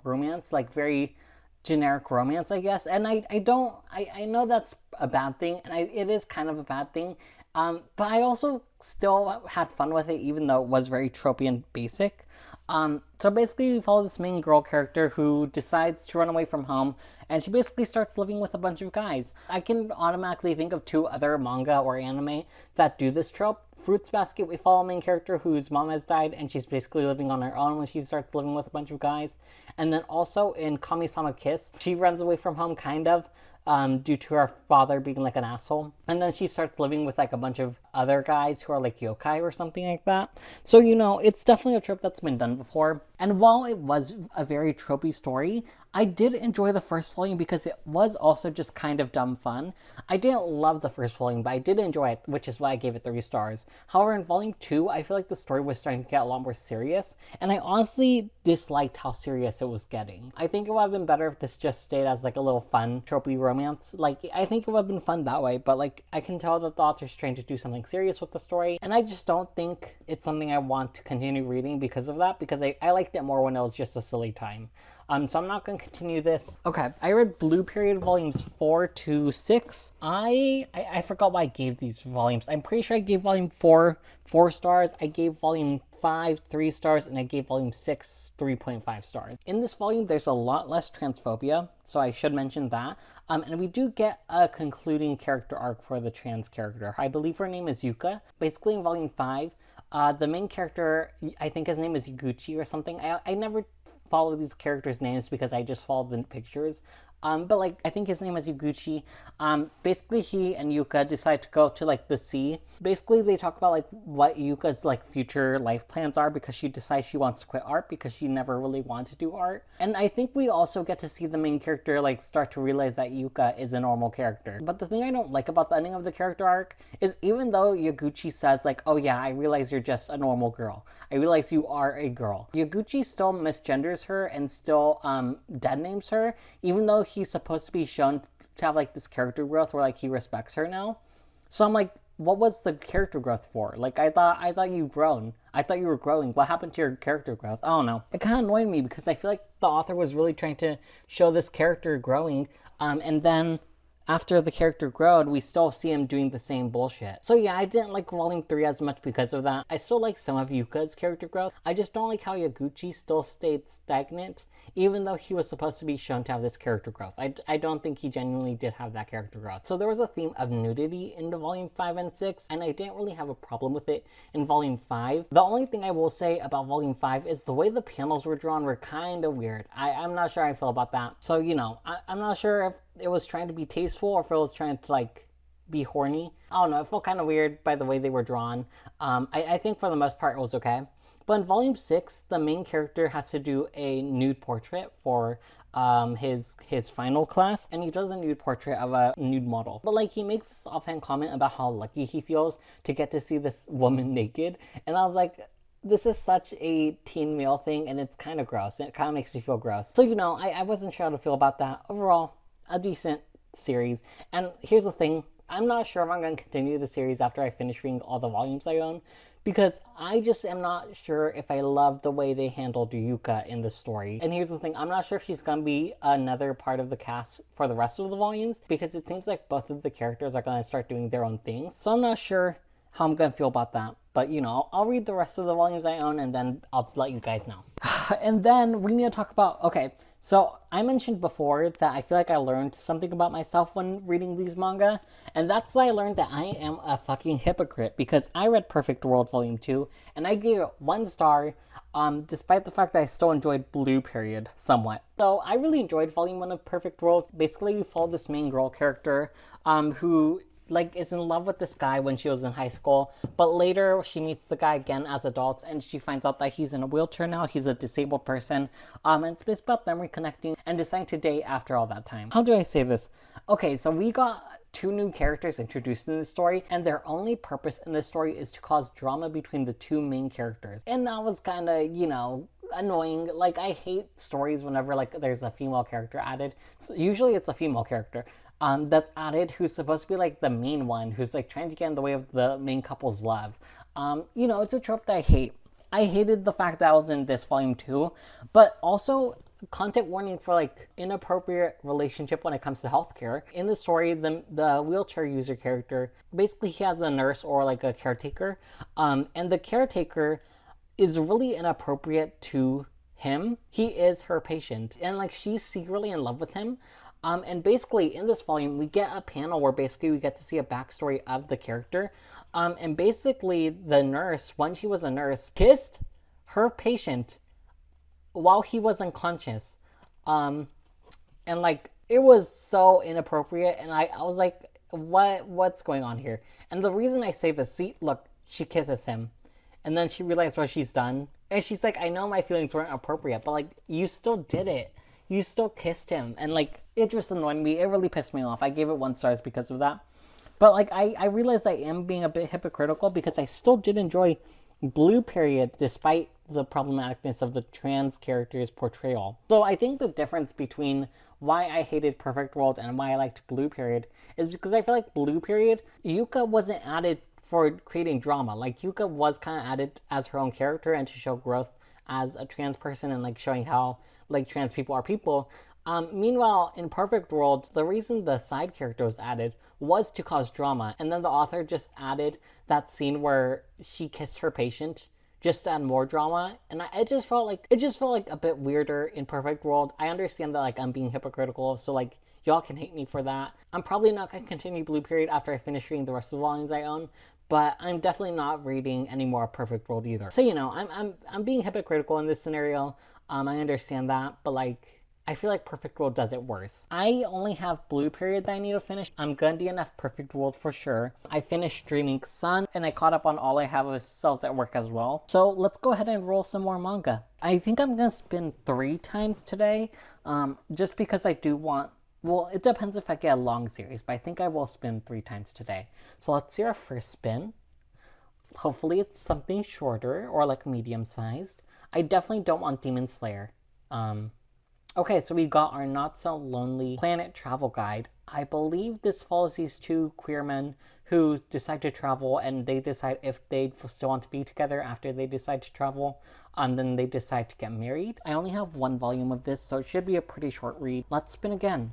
romance, like very generic romance, I guess. And I know that's a bad thing, and it is kind of a bad thing. But I also still had fun with it, even though it was very tropey and basic. So basically we follow this main girl character who decides to run away from home, and she basically starts living with a bunch of guys. I can automatically think of 2 other manga or anime that do this trope. Fruits Basket, we follow a main character whose mom has died, and she's basically living on her own when she starts living with a bunch of guys. And then also in Kami-sama Kiss, she runs away from home kind of, due to her father being like an asshole. And then she starts living with like a bunch of other guys who are like yokai or something like that. So, you know, it's definitely a trope that's been done before. And while it was a very tropey story, I did enjoy the first volume because it was also just kind of dumb fun. I didn't love the first volume, but I did enjoy it, which is why I gave it 3 stars. However, in volume 2, I feel like the story was starting to get a lot more serious, and I honestly disliked how serious it was getting. I think it would have been better if this just stayed as like a little fun, tropey romance. Like, I think it would have been fun that way, but like, I can tell that the author's trying to do something serious with the story, and I just don't think it's something I want to continue reading because of that, because I liked it more when it was just a silly time. So I'm not going to continue this. Okay, I read Blue Period volumes 4 to 6. I forgot why I gave these volumes. I'm pretty sure I gave volume 4 4 stars. I gave volume 5 3 stars, and I gave volume 6 3.5 stars. In this volume, there's a lot less transphobia, so I should mention that. And we do get a concluding character arc for the trans character. I believe her name is Yuka. Basically, in volume 5, the main character, I think his name is Yuguchi or something. I never follow these characters' names because I just follow the pictures. But like, I think his name is Yuguchi. Basically he and Yuka decide to go to like the sea. Basically they talk about like what Yuka's like future life plans are, because she decides she wants to quit art because she never really wanted to do art. And I think we also get to see the main character like start to realize that Yuka is a normal character. But the thing I don't like about the ending of the character arc is, even though Yuguchi says like, oh yeah, I realize you're just a normal girl, I realize you are a girl, Yuguchi still misgenders her and still dead names her, even though he's supposed to be shown to have like this character growth where like he respects her now. So I'm like, what was the character growth for? Like, I thought you grown. I thought you were growing. What happened to your character growth? I don't know. It kind of annoyed me because I feel like the author was really trying to show this character growing, and then after the character growed, we still see him doing the same bullshit. So yeah, I didn't like Volume 3 as much because of that. I still like some of Yuka's character growth. I just don't like how Yaguchi still stayed stagnant, even though he was supposed to be shown to have this character growth. I don't think he genuinely did have that character growth. So there was a theme of nudity in the Volume 5 and 6, and I didn't really have a problem with it in Volume 5. The only thing I will say about Volume 5 is the way the panels were drawn were kind of weird. I'm not sure how I feel about that. So, you know, I'm not sure if it was trying to be tasteful or if it was trying to like be horny. I don't know, it felt kind of weird by the way they were drawn. I think for the most part it was okay. But in Volume 6, the main character has to do a nude portrait for his final class, and he does a nude portrait of a nude model. But like, he makes this offhand comment about how lucky he feels to get to see this woman naked, and I was like, this is such a teen male thing, and it's kind of gross. It kind of makes me feel gross. So, you know, I wasn't sure how to feel about that. Overall, a decent series. And here's the thing, I'm not sure if I'm going to continue the series after I finish reading all the volumes I own, because I just am not sure if I love the way they handled Yuka in the story. And here's the thing, I'm not sure if she's going to be another part of the cast for the rest of the volumes, because it seems like both of the characters are going to start doing their own things. So I'm not sure how I'm going to feel about that. But, you know, I'll read the rest of the volumes I own, and then I'll let you guys know. And then we need to talk about, okay, so I mentioned before that I feel like I learned something about myself when reading these manga, and that's why I learned that I am a fucking hypocrite, because I read Perfect World Volume 2, and I gave it 1 star, despite the fact that I still enjoyed Blue Period somewhat. So I really enjoyed Volume 1 of Perfect World. Basically, you follow this main girl character, who like is in love with this guy when she was in high school, but later she meets the guy again as adults, and she finds out that he's in a wheelchair now, he's a disabled person, and it's basically about them reconnecting and deciding to date after all that time. How do I say this? Okay, so we got 2 new characters introduced in this story, and their only purpose in this story is to cause drama between the 2 main characters. And that was kind of, you know, annoying. Like, I hate stories whenever like there's a female character added. So usually it's a female character that's added who's supposed to be like the main one, who's like trying to get in the way of the main couple's love. You know, it's a trope that I hate. I hated the fact that I was in this volume too, but also content warning for like inappropriate relationship when it comes to healthcare. In the story, the wheelchair user character, basically he has a nurse or like a caretaker, and the caretaker is really inappropriate to him. He is her patient, and like she's secretly in love with him. And basically in this volume, we get a panel where basically we get to see a backstory of the character. And basically the nurse, when she was a nurse, kissed her patient while he was unconscious. And like, it was so inappropriate. And I was like, what's going on here? And the reason I say this, see, look, she kisses him. And then she realized what she's done. And she's like, I know my feelings weren't appropriate, but like, you still did it. You still kissed him. And like, it just annoyed me. It really pissed me off. I gave it 1 star because of that. But like, I realized I am being a bit hypocritical because I still did enjoy Blue Period despite the problematicness of the trans character's portrayal. So I think the difference between why I hated Perfect World and why I liked Blue Period is because I feel like Blue Period, Yuka wasn't added for creating drama. Like, Yuka was kind of added as her own character and to show growth as a trans person and like showing how like trans people are people. Meanwhile, in Perfect World, the reason the side character was added was to cause drama, and then the author just added that scene where she kissed her patient just to add more drama, and it just felt like a bit weirder in Perfect World. I understand that like I'm being hypocritical, so like y'all can hate me for that. I'm probably not going to continue Blue Period after I finish reading the rest of the volumes I own, but I'm definitely not reading any more Perfect World either. So, you know, I'm being hypocritical in this scenario. I understand that, but like, I feel like Perfect World does it worse. I only have Blue Period that I need to finish. I'm gonna DNF Perfect World for sure. I finished Dreaming Sun, and I caught up on all I have of Cells at Work as well. So let's go ahead and roll some more manga. I think I'm gonna spin 3 times today, just because I do want, well, it depends if I get a long series, but I think I will spin 3 times today. So let's see our first spin. Hopefully it's something shorter or like medium-sized. I definitely don't want Demon Slayer. Okay, so we got our Not So Lonely Planet Travel Guide. I believe this follows these 2 queer men who decide to travel, and they decide if they still want to be together after they decide to travel. Then they decide to get married. I only have 1 volume of this, so it should be a pretty short read. Let's spin again.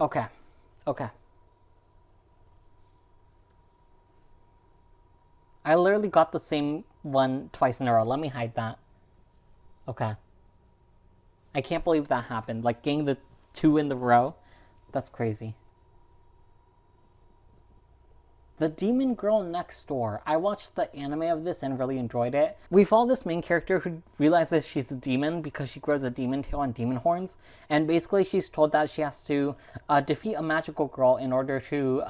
Okay. Okay. I literally got the same one twice in a row. Let me hide that. Okay. I can't believe that happened. Like, getting the two in the row. That's crazy. The Demon Girl Next Door. I watched the anime of this and really enjoyed it. We follow this main character who realizes she's a demon because she grows a demon tail and demon horns. And basically she's told that she has to defeat a magical girl in order to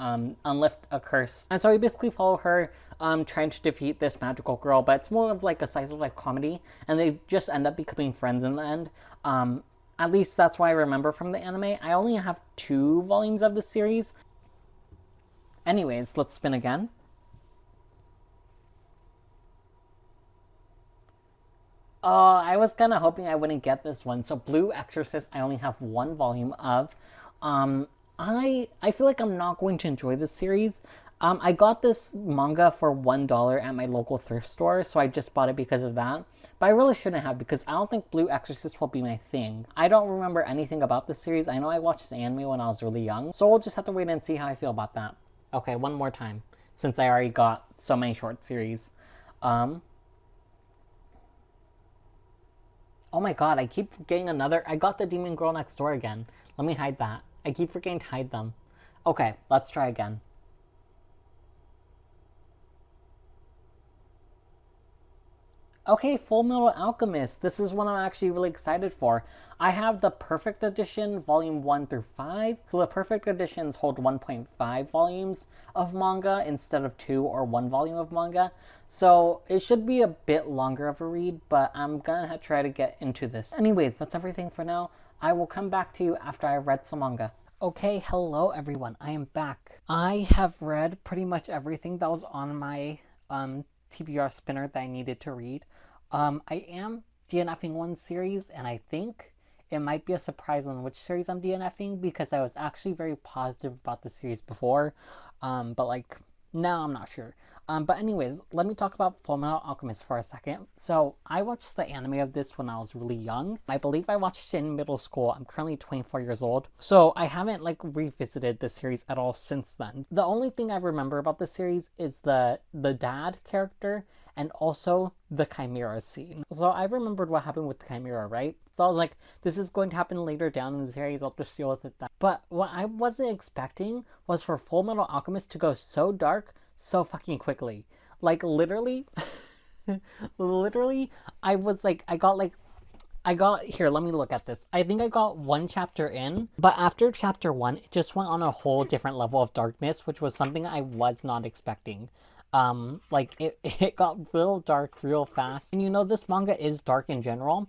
unlift a curse. And so we basically follow her trying to defeat this magical girl. But it's more of like a slice of life comedy. And they just end up becoming friends in the end. At least that's what I remember from the anime. I only have 2 volumes of the series. Anyways, let's spin again. I was kind of hoping I wouldn't get this one. So Blue Exorcist, I only have 1 volume of. I feel like I'm not going to enjoy this series. I got this manga for $1 at my local thrift store, so I just bought it because of that. But I really shouldn't have, because I don't think Blue Exorcist will be my thing. I don't remember anything about this series. I know I watched the anime when I was really young, so we'll just have to wait and see how I feel about that. Okay, one more time, since I already got so many short series. Oh my god, I keep getting another. I got the Demon Girl Next Door again. Let me hide that. I keep forgetting to hide them. Okay, let's try again. Okay, Full Metal Alchemist. This is one I'm actually really excited for. I have the Perfect Edition, volume 1 through 5. So the Perfect Editions hold 1.5 volumes of manga instead of 2 or 1 volume of manga. So it should be a bit longer of a read, but I'm gonna try to get into this. Anyways, that's everything for now. I will come back to you after I've read some manga. Okay, hello everyone. I am back. I have read pretty much everything that was on my TBR spinner that I needed to read. I am DNFing one series, and I think it might be a surprise on which series I'm DNFing, because I was actually very positive about the series before, but like now I'm not sure. But anyways, let me talk about Fullmetal Alchemist for a second. So I watched the anime of this when I was really young. I believe I watched it in middle school. I'm currently 24 years old, so I haven't like revisited the series at all since then. The only thing I remember about the series is the dad character and also the Chimera scene. So I remembered what happened with the Chimera, right? So I was like, this is going to happen later down in the series, I'll just deal with it then. But what I wasn't expecting was for Fullmetal Alchemist to go so dark so fucking quickly. Like literally, literally, I got, here, let me look at this. I think I got 1 chapter in, but after chapter 1, it just went on a whole different level of darkness, which was something I was not expecting. Like it got real dark real fast. And you know, this manga is dark in general,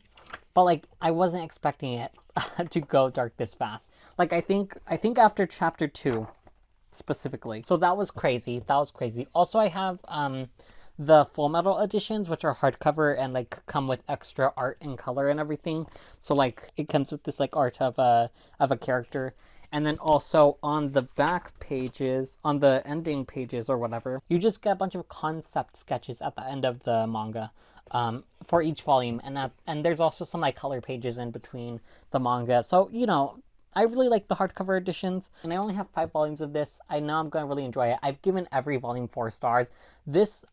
but like I wasn't expecting it to go dark this fast. Like I think after chapter 2 specifically. So that was crazy. That was crazy. Also, I have the Full Metal editions, which are hardcover and like come with extra art and color and everything. So like it comes with this like art of a character. And then also on the back pages, on the ending pages or whatever, you just get a bunch of concept sketches at the end of the manga for each volume. And there's also some like color pages in between the manga. So, you know, I really like the hardcover editions, and I only have 5 volumes of this. I know I'm going to really enjoy it. I've given every volume 4 stars.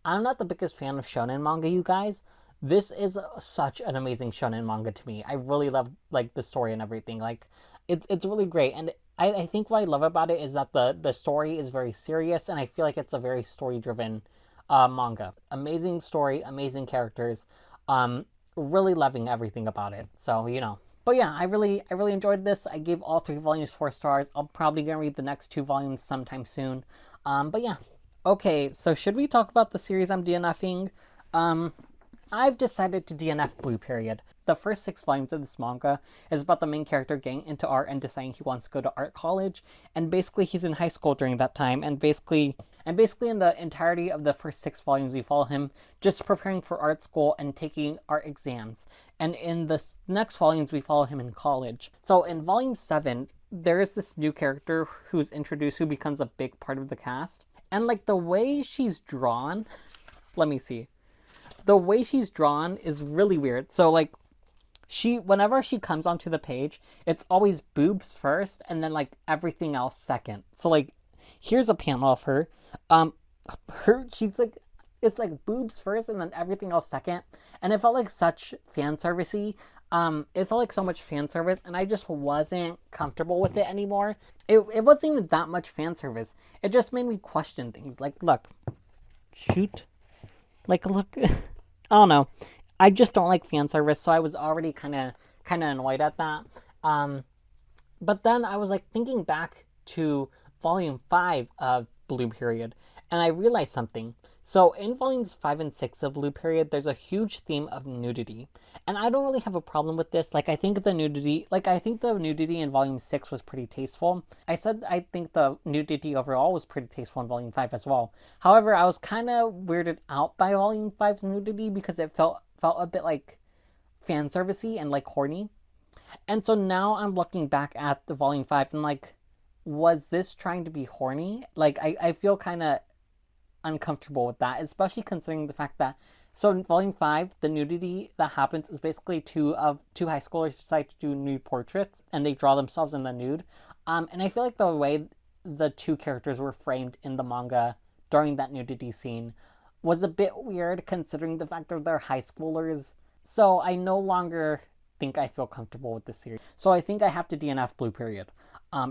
I'm not the biggest fan of shonen manga, you guys. This is such an amazing shonen manga to me. I really love like the story and everything. Like it's really great, and I think what I love about it is that the story is very serious, and I feel like it's a very story-driven manga. Amazing story, amazing characters. Really loving everything about it. So, you know. But yeah, I really enjoyed this. I gave all 3 volumes 4 stars. I'm probably gonna read the next 2 volumes sometime soon. But yeah. Okay, so should we talk about the series I'm DNFing? I've decided to DNF Blue Period. The first 6 volumes of this manga is about the main character getting into art and deciding he wants to go to art college, and basically he's in high school during that time, and basically in the entirety of the first 6 volumes we follow him just preparing for art school and taking art exams. And in the next volumes we follow him in college. So in volume 7, there is this new character who's introduced who becomes a big part of the cast. And like the way she's drawn, let me see. The way she's drawn is really weird. So like whenever she comes onto the page, it's always boobs first and then like everything else second. So like here's a panel of her. She's like, it's like boobs first and then everything else second. And it felt like such fan servicey. It felt like so much fan service, and I just wasn't comfortable with it anymore. It wasn't even that much fan service. It just made me question things. Like, look, shoot, like, look, I don't know. I just don't like fan service, so I was already kind of annoyed at that. But then I was like thinking back to volume 5 of Blue Period, and I realized something. So in volumes 5 and 6 of Blue Period, there's a huge theme of nudity. And I don't really have a problem with this. Like, I think the nudity in volume 6 was pretty tasteful. I think the nudity overall was pretty tasteful in volume 5 as well. However, I was kind of weirded out by volume 5's nudity because it felt a bit like fan servicey and like horny. And so now I'm looking back at the volume 5 and like, was this trying to be horny? Like, I feel kind of uncomfortable with that, especially considering the fact that, so in volume 5, the nudity that happens is basically two high schoolers decide to do nude portraits and they draw themselves in the nude. And I feel like the way the two characters were framed in the manga during that nudity scene was a bit weird considering the fact that they're high schoolers. So I no longer think I feel comfortable with this series. So I think I have to DNF Blue Period.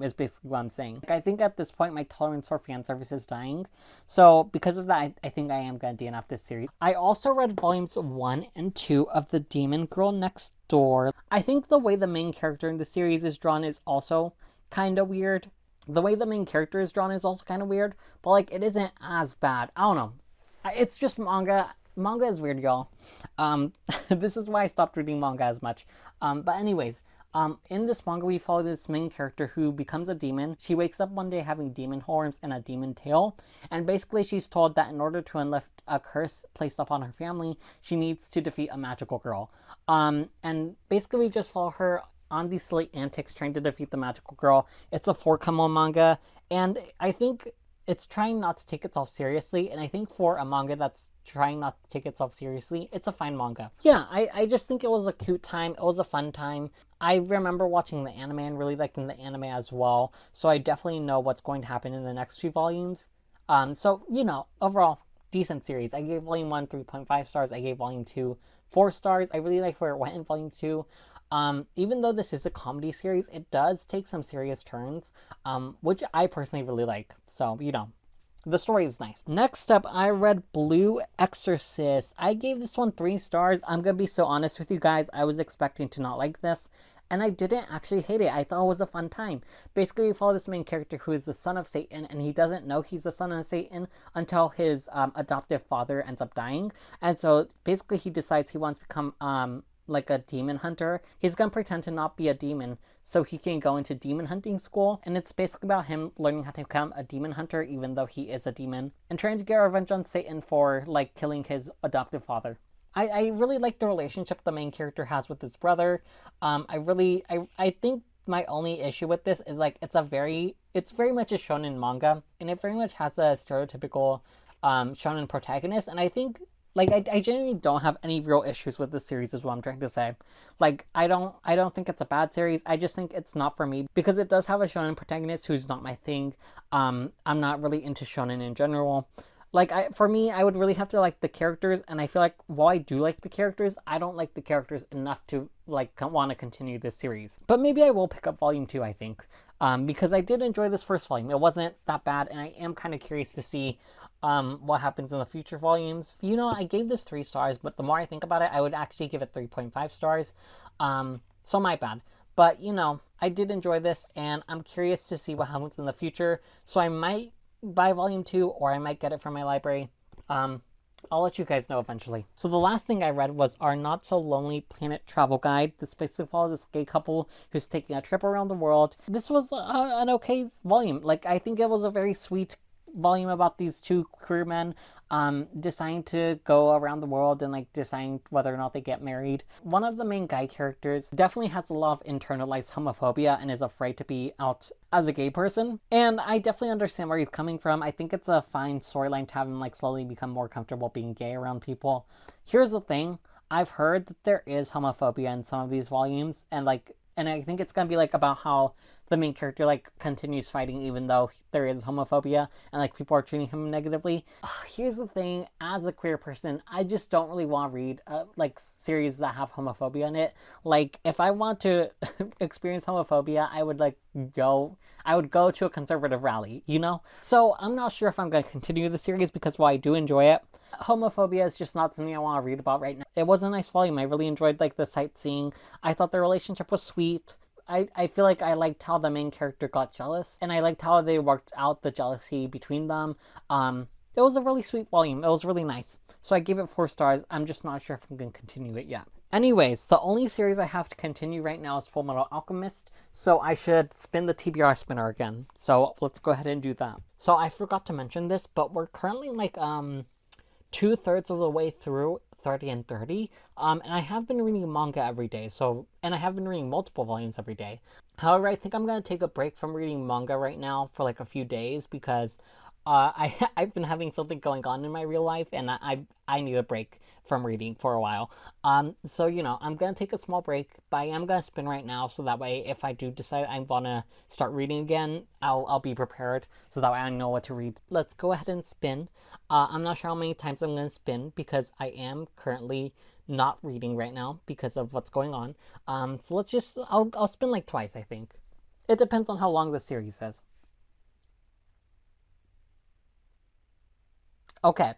Is basically what I'm saying. Like, I think at this point my tolerance for fan service is dying. So because of that, I think I am going to DNF this series. I also read volumes 1 and 2 of The Demon Girl Next Door. I think the way the main character in the series is drawn is also kind of weird. The way the main character is drawn is also kind of weird, but like it isn't as bad. I don't know. It's just manga. Manga is weird, y'all. This is why I stopped reading manga as much. But anyways, in this manga, we follow this main character who becomes a demon. She wakes up one day having demon horns and a demon tail. And basically, she's told that in order to unlift a curse placed upon her family, she needs to defeat a magical girl. And basically, we just follow her on these silly antics trying to defeat the magical girl. It's a 4-como manga. And I think it's trying not to take itself seriously. And I think for a manga that's trying not to take itself seriously, it's a fine manga. Yeah, I just think it was a cute time. It was a fun time. I remember watching the anime and really liking the anime as well. So I definitely know what's going to happen in the next few volumes. So, you know, overall, decent series. I gave volume 1 3.5 stars. I gave volume 2 4 stars. I really like where it went in volume 2. Even though this is a comedy series, it does take some serious turns, which I personally really like. So, you know, the story is nice. Next up, I read Blue Exorcist. I gave this one 3 stars. I'm gonna be so honest with you guys. I was expecting to not like this, and I didn't actually hate it. I thought it was a fun time. Basically, we follow this main character who is the son of Satan, and he doesn't know he's the son of Satan until his adoptive father ends up dying. And so basically, he decides he wants to become like a demon hunter. He's gonna pretend to not be a demon so he can go into demon hunting school, and it's basically about him learning how to become a demon hunter even though he is a demon, and trying to get revenge on Satan for like killing his adoptive father. I really like the relationship the main character has with his brother. I think my only issue with this is like it's very much a shonen manga, and it very much has a stereotypical shonen protagonist, and I think like I genuinely don't have any real issues with this series is what I'm trying to say. Like I don't think it's a bad series. I just think it's not for me because it does have a shonen protagonist who's not my thing. I'm not really into shonen in general. Like for me, I would really have to like the characters, and I feel like while I do like the characters, I don't like the characters enough to like want to continue this series. But maybe I will pick up volume 2, I think, because I did enjoy this first volume. It wasn't that bad, and I am kind of curious to see what happens in the future volumes. You know, I gave this 3 stars, but the more I think about it, I would actually give it 3.5 stars. So my bad. But, you know, I did enjoy this, and I'm curious to see what happens in the future. So I might buy volume 2, or I might get it from my library. I'll let you guys know eventually. So the last thing I read was Our Not So Lonely Planet Travel Guide. This basically follows this gay couple who's taking a trip around the world. This was an okay volume. Like, I think it was a very sweet volume about these 2 queer men deciding to go around the world and like deciding whether or not they get married. One of the main guy characters definitely has a lot of internalized homophobia and is afraid to be out as a gay person, and I definitely understand where he's coming from. I think it's a fine storyline to have him like slowly become more comfortable being gay around people. Here's the thing, I've heard that there is homophobia in some of these volumes, and I think it's gonna be like about how the main character like continues fighting even though there is homophobia and like people are treating him negatively. Here's the thing: as a queer person, I just don't really want to read like series that have homophobia in it. Like if I want to experience homophobia, I would go to a conservative rally, you know? So I'm not sure if I'm going to continue the series because while I do enjoy it, homophobia is just not something I want to read about right now. It was a nice volume. I really enjoyed like the sightseeing. I thought the relationship was sweet. I feel like I liked how the main character got jealous, and I liked how they worked out the jealousy between them. It was a really sweet volume. It was really nice. So I gave it 4 stars. I'm just not sure if I'm going to continue it yet. Anyways, the only series I have to continue right now is Fullmetal Alchemist, so I should spin the TBR spinner again. So let's go ahead and do that. So I forgot to mention this, but we're currently like 2/3 of the way through 30 and 30. And I have been reading manga every day, and I have been reading multiple volumes every day. However, I think I'm going to take a break from reading manga right now for like a few days because I've been having something going on in my real life, and I need a break from reading for a while. So you know, I'm gonna take a small break, but I am gonna spin right now, so that way if I do decide I wanna start reading again, I'll be prepared, so that way I know what to read. Let's go ahead and spin. I'm not sure how many times I'm gonna spin because I am currently not reading right now because of what's going on. So let's just I'll spin like twice, I think. It depends on how long the series is. Okay.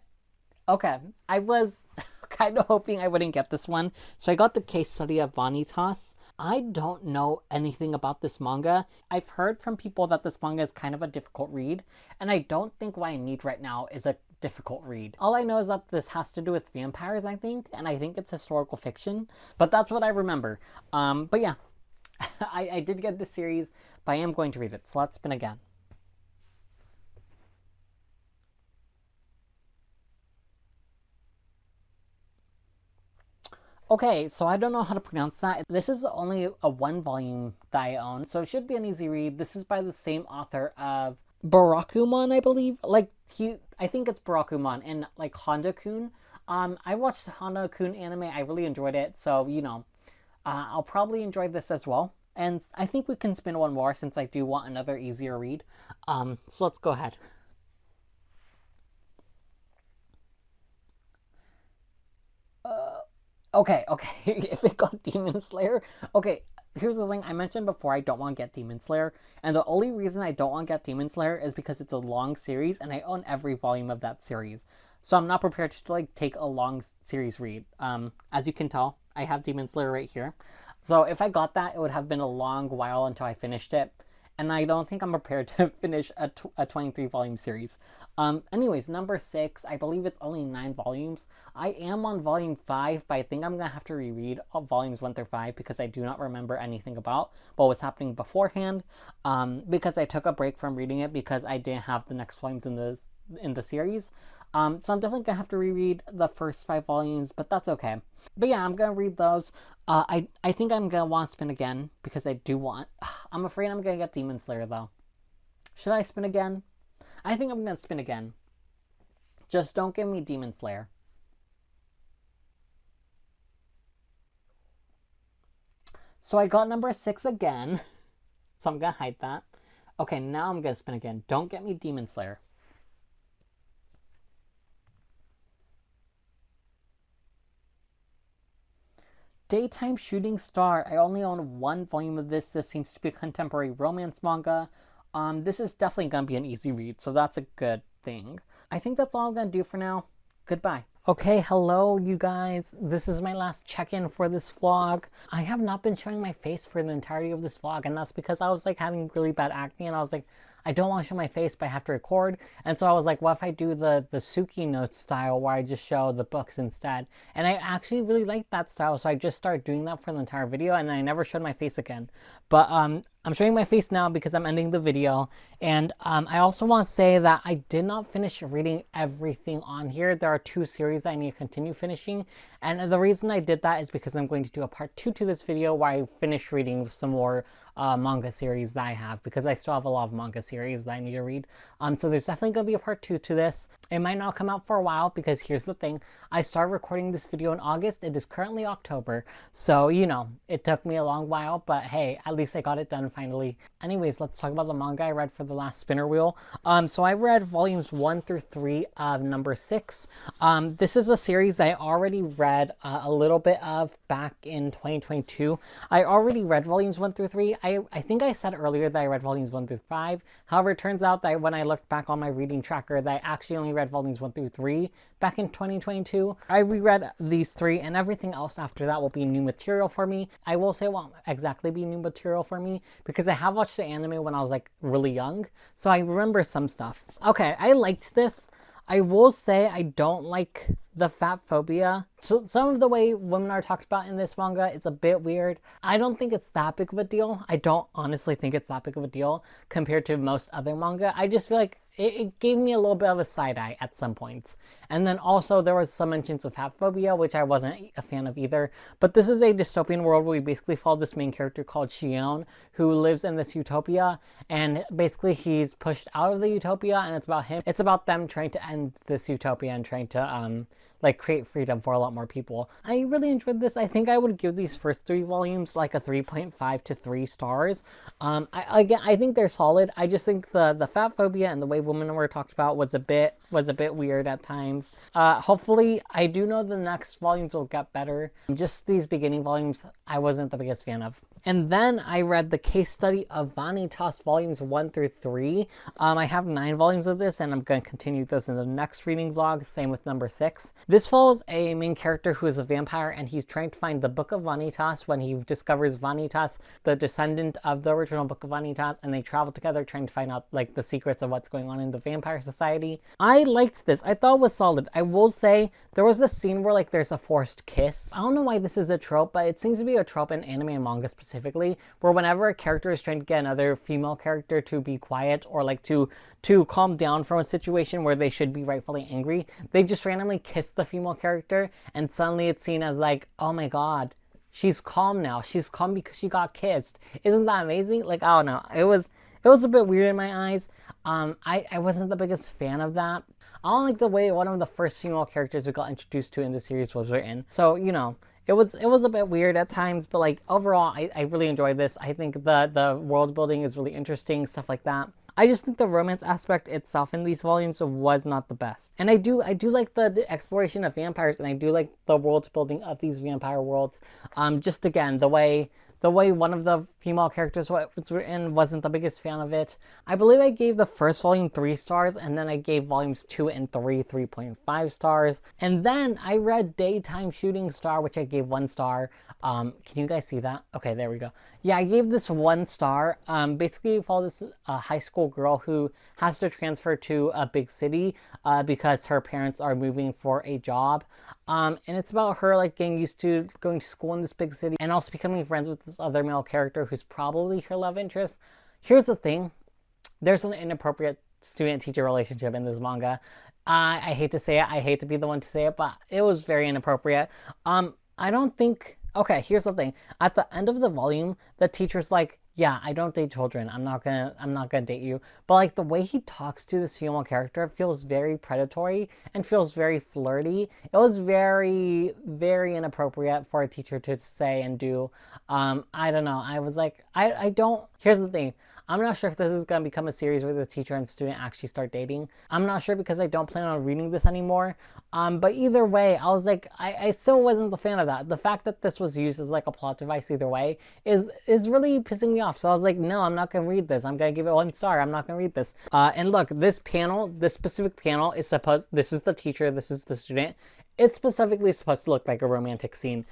I was kind of hoping I wouldn't get this one. So I got the case study of Vanitas. I don't know anything about this manga. I've heard from people that this manga is kind of a difficult read, and I don't think what I need right now is a difficult read. All I know is that this has to do with vampires, I think, and I think it's historical fiction, but that's what I remember. But yeah, I did get this series, but I am going to read it. So let's spin again. Okay, so I don't know how to pronounce that. This is only a 1 volume that I own, so it should be an easy read. This is by the same author of Barakuman, I believe. I think it's Barakuman and like Honda-kun. I watched the Honda-kun anime. I really enjoyed it, so you know, I'll probably enjoy this as well. And I think we can spin one more since I do want another easier read. So let's go ahead. Okay, if it got Demon Slayer, okay, here's the thing, I mentioned before I don't want to get Demon Slayer, and the only reason I don't want to get Demon Slayer is because it's a long series, and I own every volume of that series, so I'm not prepared to like take a long series read. As you can tell, I have Demon Slayer right here, so if I got that, it would have been a long while until I finished it, and I don't think I'm prepared to finish a 23 volume series. Anyways, number 6, I believe it's only 9 volumes. I am on volume 5, but I think I'm gonna have to reread volumes 1 through 5 because I do not remember anything about what was happening beforehand. Because I took a break from reading it because I didn't have the next volumes in the series. So I'm definitely gonna have to reread the first 5 volumes, but that's okay. But yeah, I'm gonna read those. I think I'm gonna want to spin again because I do want. I'm afraid I'm gonna get Demon Slayer though. Should I spin again? I think I'm gonna spin again. Just don't give me Demon Slayer. So I got number 6 again. So I'm gonna hide that. Okay, now I'm gonna spin again. Don't get me Demon Slayer. Daytime Shooting Star. I only own 1 volume of this. This seems to be a contemporary romance manga. This is definitely going to be an easy read, so that's a good thing. I think that's all I'm going to do for now. Goodbye. Okay, hello you guys. This is my last check-in for this vlog. I have not been showing my face for the entirety of this vlog, and that's because I was like having really bad acne, and I was like, I don't want to show my face, but I have to record. And so I was like, what if I do the Suki notes style where I just show the books instead? And I actually really like that style, so I just started doing that for the entire video, and I never showed my face again. But I'm showing my face now because I'm ending the video, and I also want to say that I did not finish reading everything on here. There are 2 series I need to continue finishing, and the reason I did that is because I'm going to do a part 2 to this video where I finish reading some more manga series that I have, because I still have a lot of manga series that I need to read. So there's definitely going to be a part 2 to this. It might not come out for a while because here's the thing. I started recording this video in August. It is currently October. So, you know, it took me a long while, but hey, at least I got it done finally. Anyways, let's talk about the manga I read for the last spinner wheel. So I read volumes 1 through 3 of number 6. This is a series I already read a little bit of back in 2022. I already read volumes 1 through 3. I think I said earlier that I read volumes 1 through 5. However, it turns out that when I looked back on my reading tracker, that I actually only read volumes 1 through 3 back in 2022. I reread these 3, and everything else after that will be new material for me. I will say it won't exactly be new material for me because I have watched the anime when I was like really young, so I remember some stuff. Okay, I liked this. I will say I don't like the fat phobia. So some of the way women are talked about in this manga, it's a bit weird. I don't think it's that big of a deal. I don't honestly think it's that big of a deal compared to most other manga. I just feel like it gave me a little bit of a side eye at some points. And then also there was some mentions of fat phobia, which I wasn't a fan of either. But this is a dystopian world where we basically follow this main character called Shion, who lives in this utopia, and basically he's pushed out of the utopia, and it's about him. It's about them trying to end this utopia and trying to like create freedom for a lot more people. I really enjoyed this. I think I would give these first 3 volumes like a 3.5 to 3 stars. I think they're solid. I just think the fat phobia and the way women were talked about was a bit weird at times. Hopefully, I do know the next volumes will get better. Just these beginning volumes, I wasn't the biggest fan of. And then I read the case study of Vanitas volumes 1 through 3. I have 9 volumes of this, and I'm going to continue this in the next reading vlog. Same with number 6. This follows a main character who is a vampire, and he's trying to find the Book of Vanitas when he discovers Vanitas, the descendant of the original Book of Vanitas, and they travel together trying to find out like the secrets of what's going on in the vampire society. I liked this. I thought it was solid. I will say there was a scene where like there's a forced kiss. I don't know why this is a trope, but it seems to be a trope in anime and manga specifically, where whenever a character is trying to get another female character to be quiet or like to calm down from a situation where they should be rightfully angry, they just randomly kiss the female character, and suddenly it's seen as like, oh my god, she's calm now. She's calm because she got kissed. Isn't that amazing? Like, I don't know. It was a bit weird in my eyes. I wasn't the biggest fan of that. I don't like the way one of the first female characters we got introduced to in the series was written. So, you know, it was a bit weird at times, but like overall, I really enjoyed this. I think the world building is really interesting, stuff like that. I just think the romance aspect itself in these volumes was not the best. And I do like the exploration of vampires, and I do like the world building of these vampire worlds. Just again, the way one of the female characters was written, wasn't the biggest fan of it. I believe I gave the first volume 3 stars, and then I gave volumes 2 and 3 3.5 stars. And then I read Daytime Shooting Star, which I gave 1 star. Can you guys see that? Okay, there we go. Yeah, I gave this 1 star. Basically, you follow this high school girl who has to transfer to a big city because her parents are moving for a job. And it's about her like getting used to going to school in this big city and also becoming friends with this other male character who's probably her love interest. Here's the thing. There's an inappropriate student-teacher relationship in this manga. I hate to say it. I hate to be the one to say it, but it was very inappropriate. I don't think... Okay, here's the thing. At the end of the volume, the teacher's like, yeah, I don't date children. I'm not gonna date you. But like the way he talks to this female character feels very predatory and feels very flirty. It was very, very inappropriate for a teacher to say and do. I don't know. I was like, I don't. Here's the thing. I'm not sure if this is going to become a series where the teacher and student actually start dating. I'm not sure because I don't plan on reading this anymore. But either way, I was like, I still wasn't a fan of that. The fact that this was used as like a plot device either way is really pissing me off. So I was like, no, I'm not going to read this. I'm going to give it 1 star. I'm not going to read this. And look, this specific panel is this is the teacher, this is the student. It's specifically supposed to look like a romantic scene.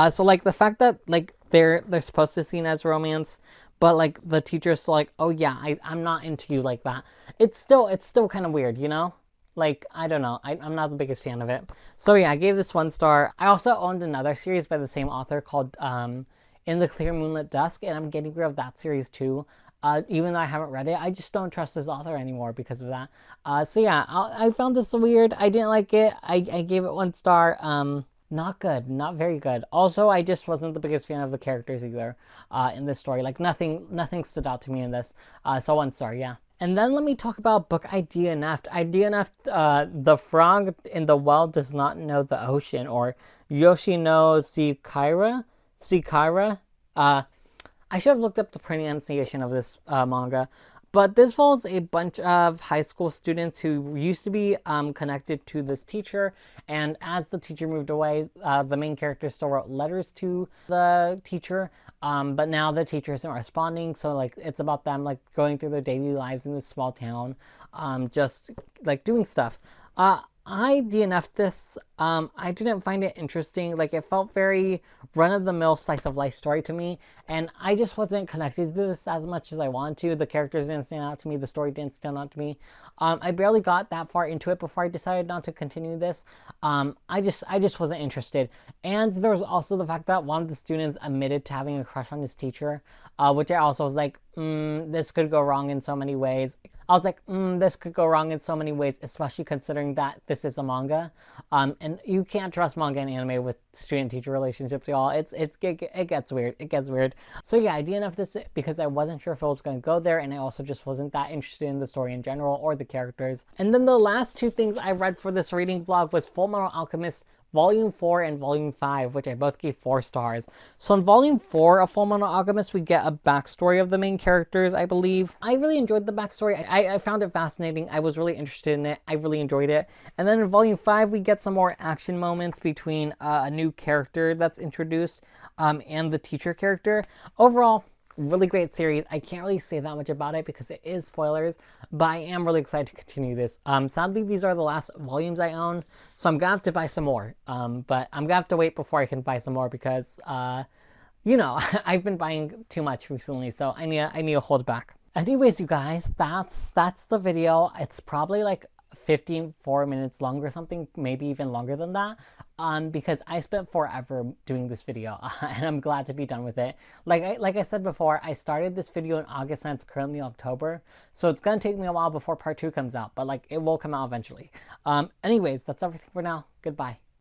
So like the fact that like they're supposed to seem as romance, but like the teacher's like, oh yeah, I'm not into you like that. It's still kind of weird, you know? Like, I don't know. I'm not the biggest fan of it. So yeah, I gave this 1 star. I also owned another series by the same author called In the Clear Moonlit Dusk, and I'm getting rid of that series too. Even though I haven't read it, I just don't trust this author anymore because of that. So yeah, I found this weird. I didn't like it. I gave it 1 star. Not good, not very good. Also, I just wasn't the biggest fan of the characters either in this story. Like nothing stood out to me in this. So 1 star, yeah. And then let me talk about book I DNF'd. I DNF'd The Frog in the Well Does Not Know the Ocean, or Yoshino Sikaira. I should have looked up the pronunciation of this manga. But this follows a bunch of high school students who used to be connected to this teacher, and as the teacher moved away, the main character still wrote letters to the teacher, but now the teacher isn't responding, so like it's about them like going through their daily lives in this small town, just like doing stuff. I DNF'd this. I didn't find it interesting. Like, it felt very run-of-the-mill slice of life story to me, and I just wasn't connected to this as much as I wanted to. The characters didn't stand out to me. The story didn't stand out to me. I barely got that far into it before I decided not to continue this. I just wasn't interested. And there was also the fact that one of the students admitted to having a crush on his teacher, which I also was like, this could go wrong in so many ways. I was like, this could go wrong in so many ways, especially considering that this is a manga. And you can't trust manga and anime with student-teacher relationships, y'all. It gets weird. It gets weird. So yeah, I DNF'd this because I wasn't sure if it was going to go there, and I also just wasn't that interested in the story in general or the characters. And then the last 2 things I read for this reading vlog was Fullmetal Alchemist Volume 4 and Volume 5, which I both gave 4 stars. So in Volume 4 of Fullmetal Alchemist, we get a backstory of the main characters, I believe. I really enjoyed the backstory. I found it fascinating. I was really interested in it. I really enjoyed it. And then in Volume 5, we get some more action moments between a new character that's introduced and the teacher character. Overall, really great series. I can't really say that much about it because it is spoilers, but I am really excited to continue this. Sadly, these are the last volumes I own, so I'm gonna have to buy some more. But I'm gonna have to wait before I can buy some more because, you know, I've been buying too much recently, so I need to hold back. Anyways, you guys, that's the video. It's probably like 54 minutes long or something, maybe even longer than that, because I spent forever doing this video, and I'm glad to be done with it. Like I said before, I started this video in August and it's currently October, so it's gonna take me a while before part 2 comes out, but like it will come out eventually. Anyways, that's everything for now. Goodbye.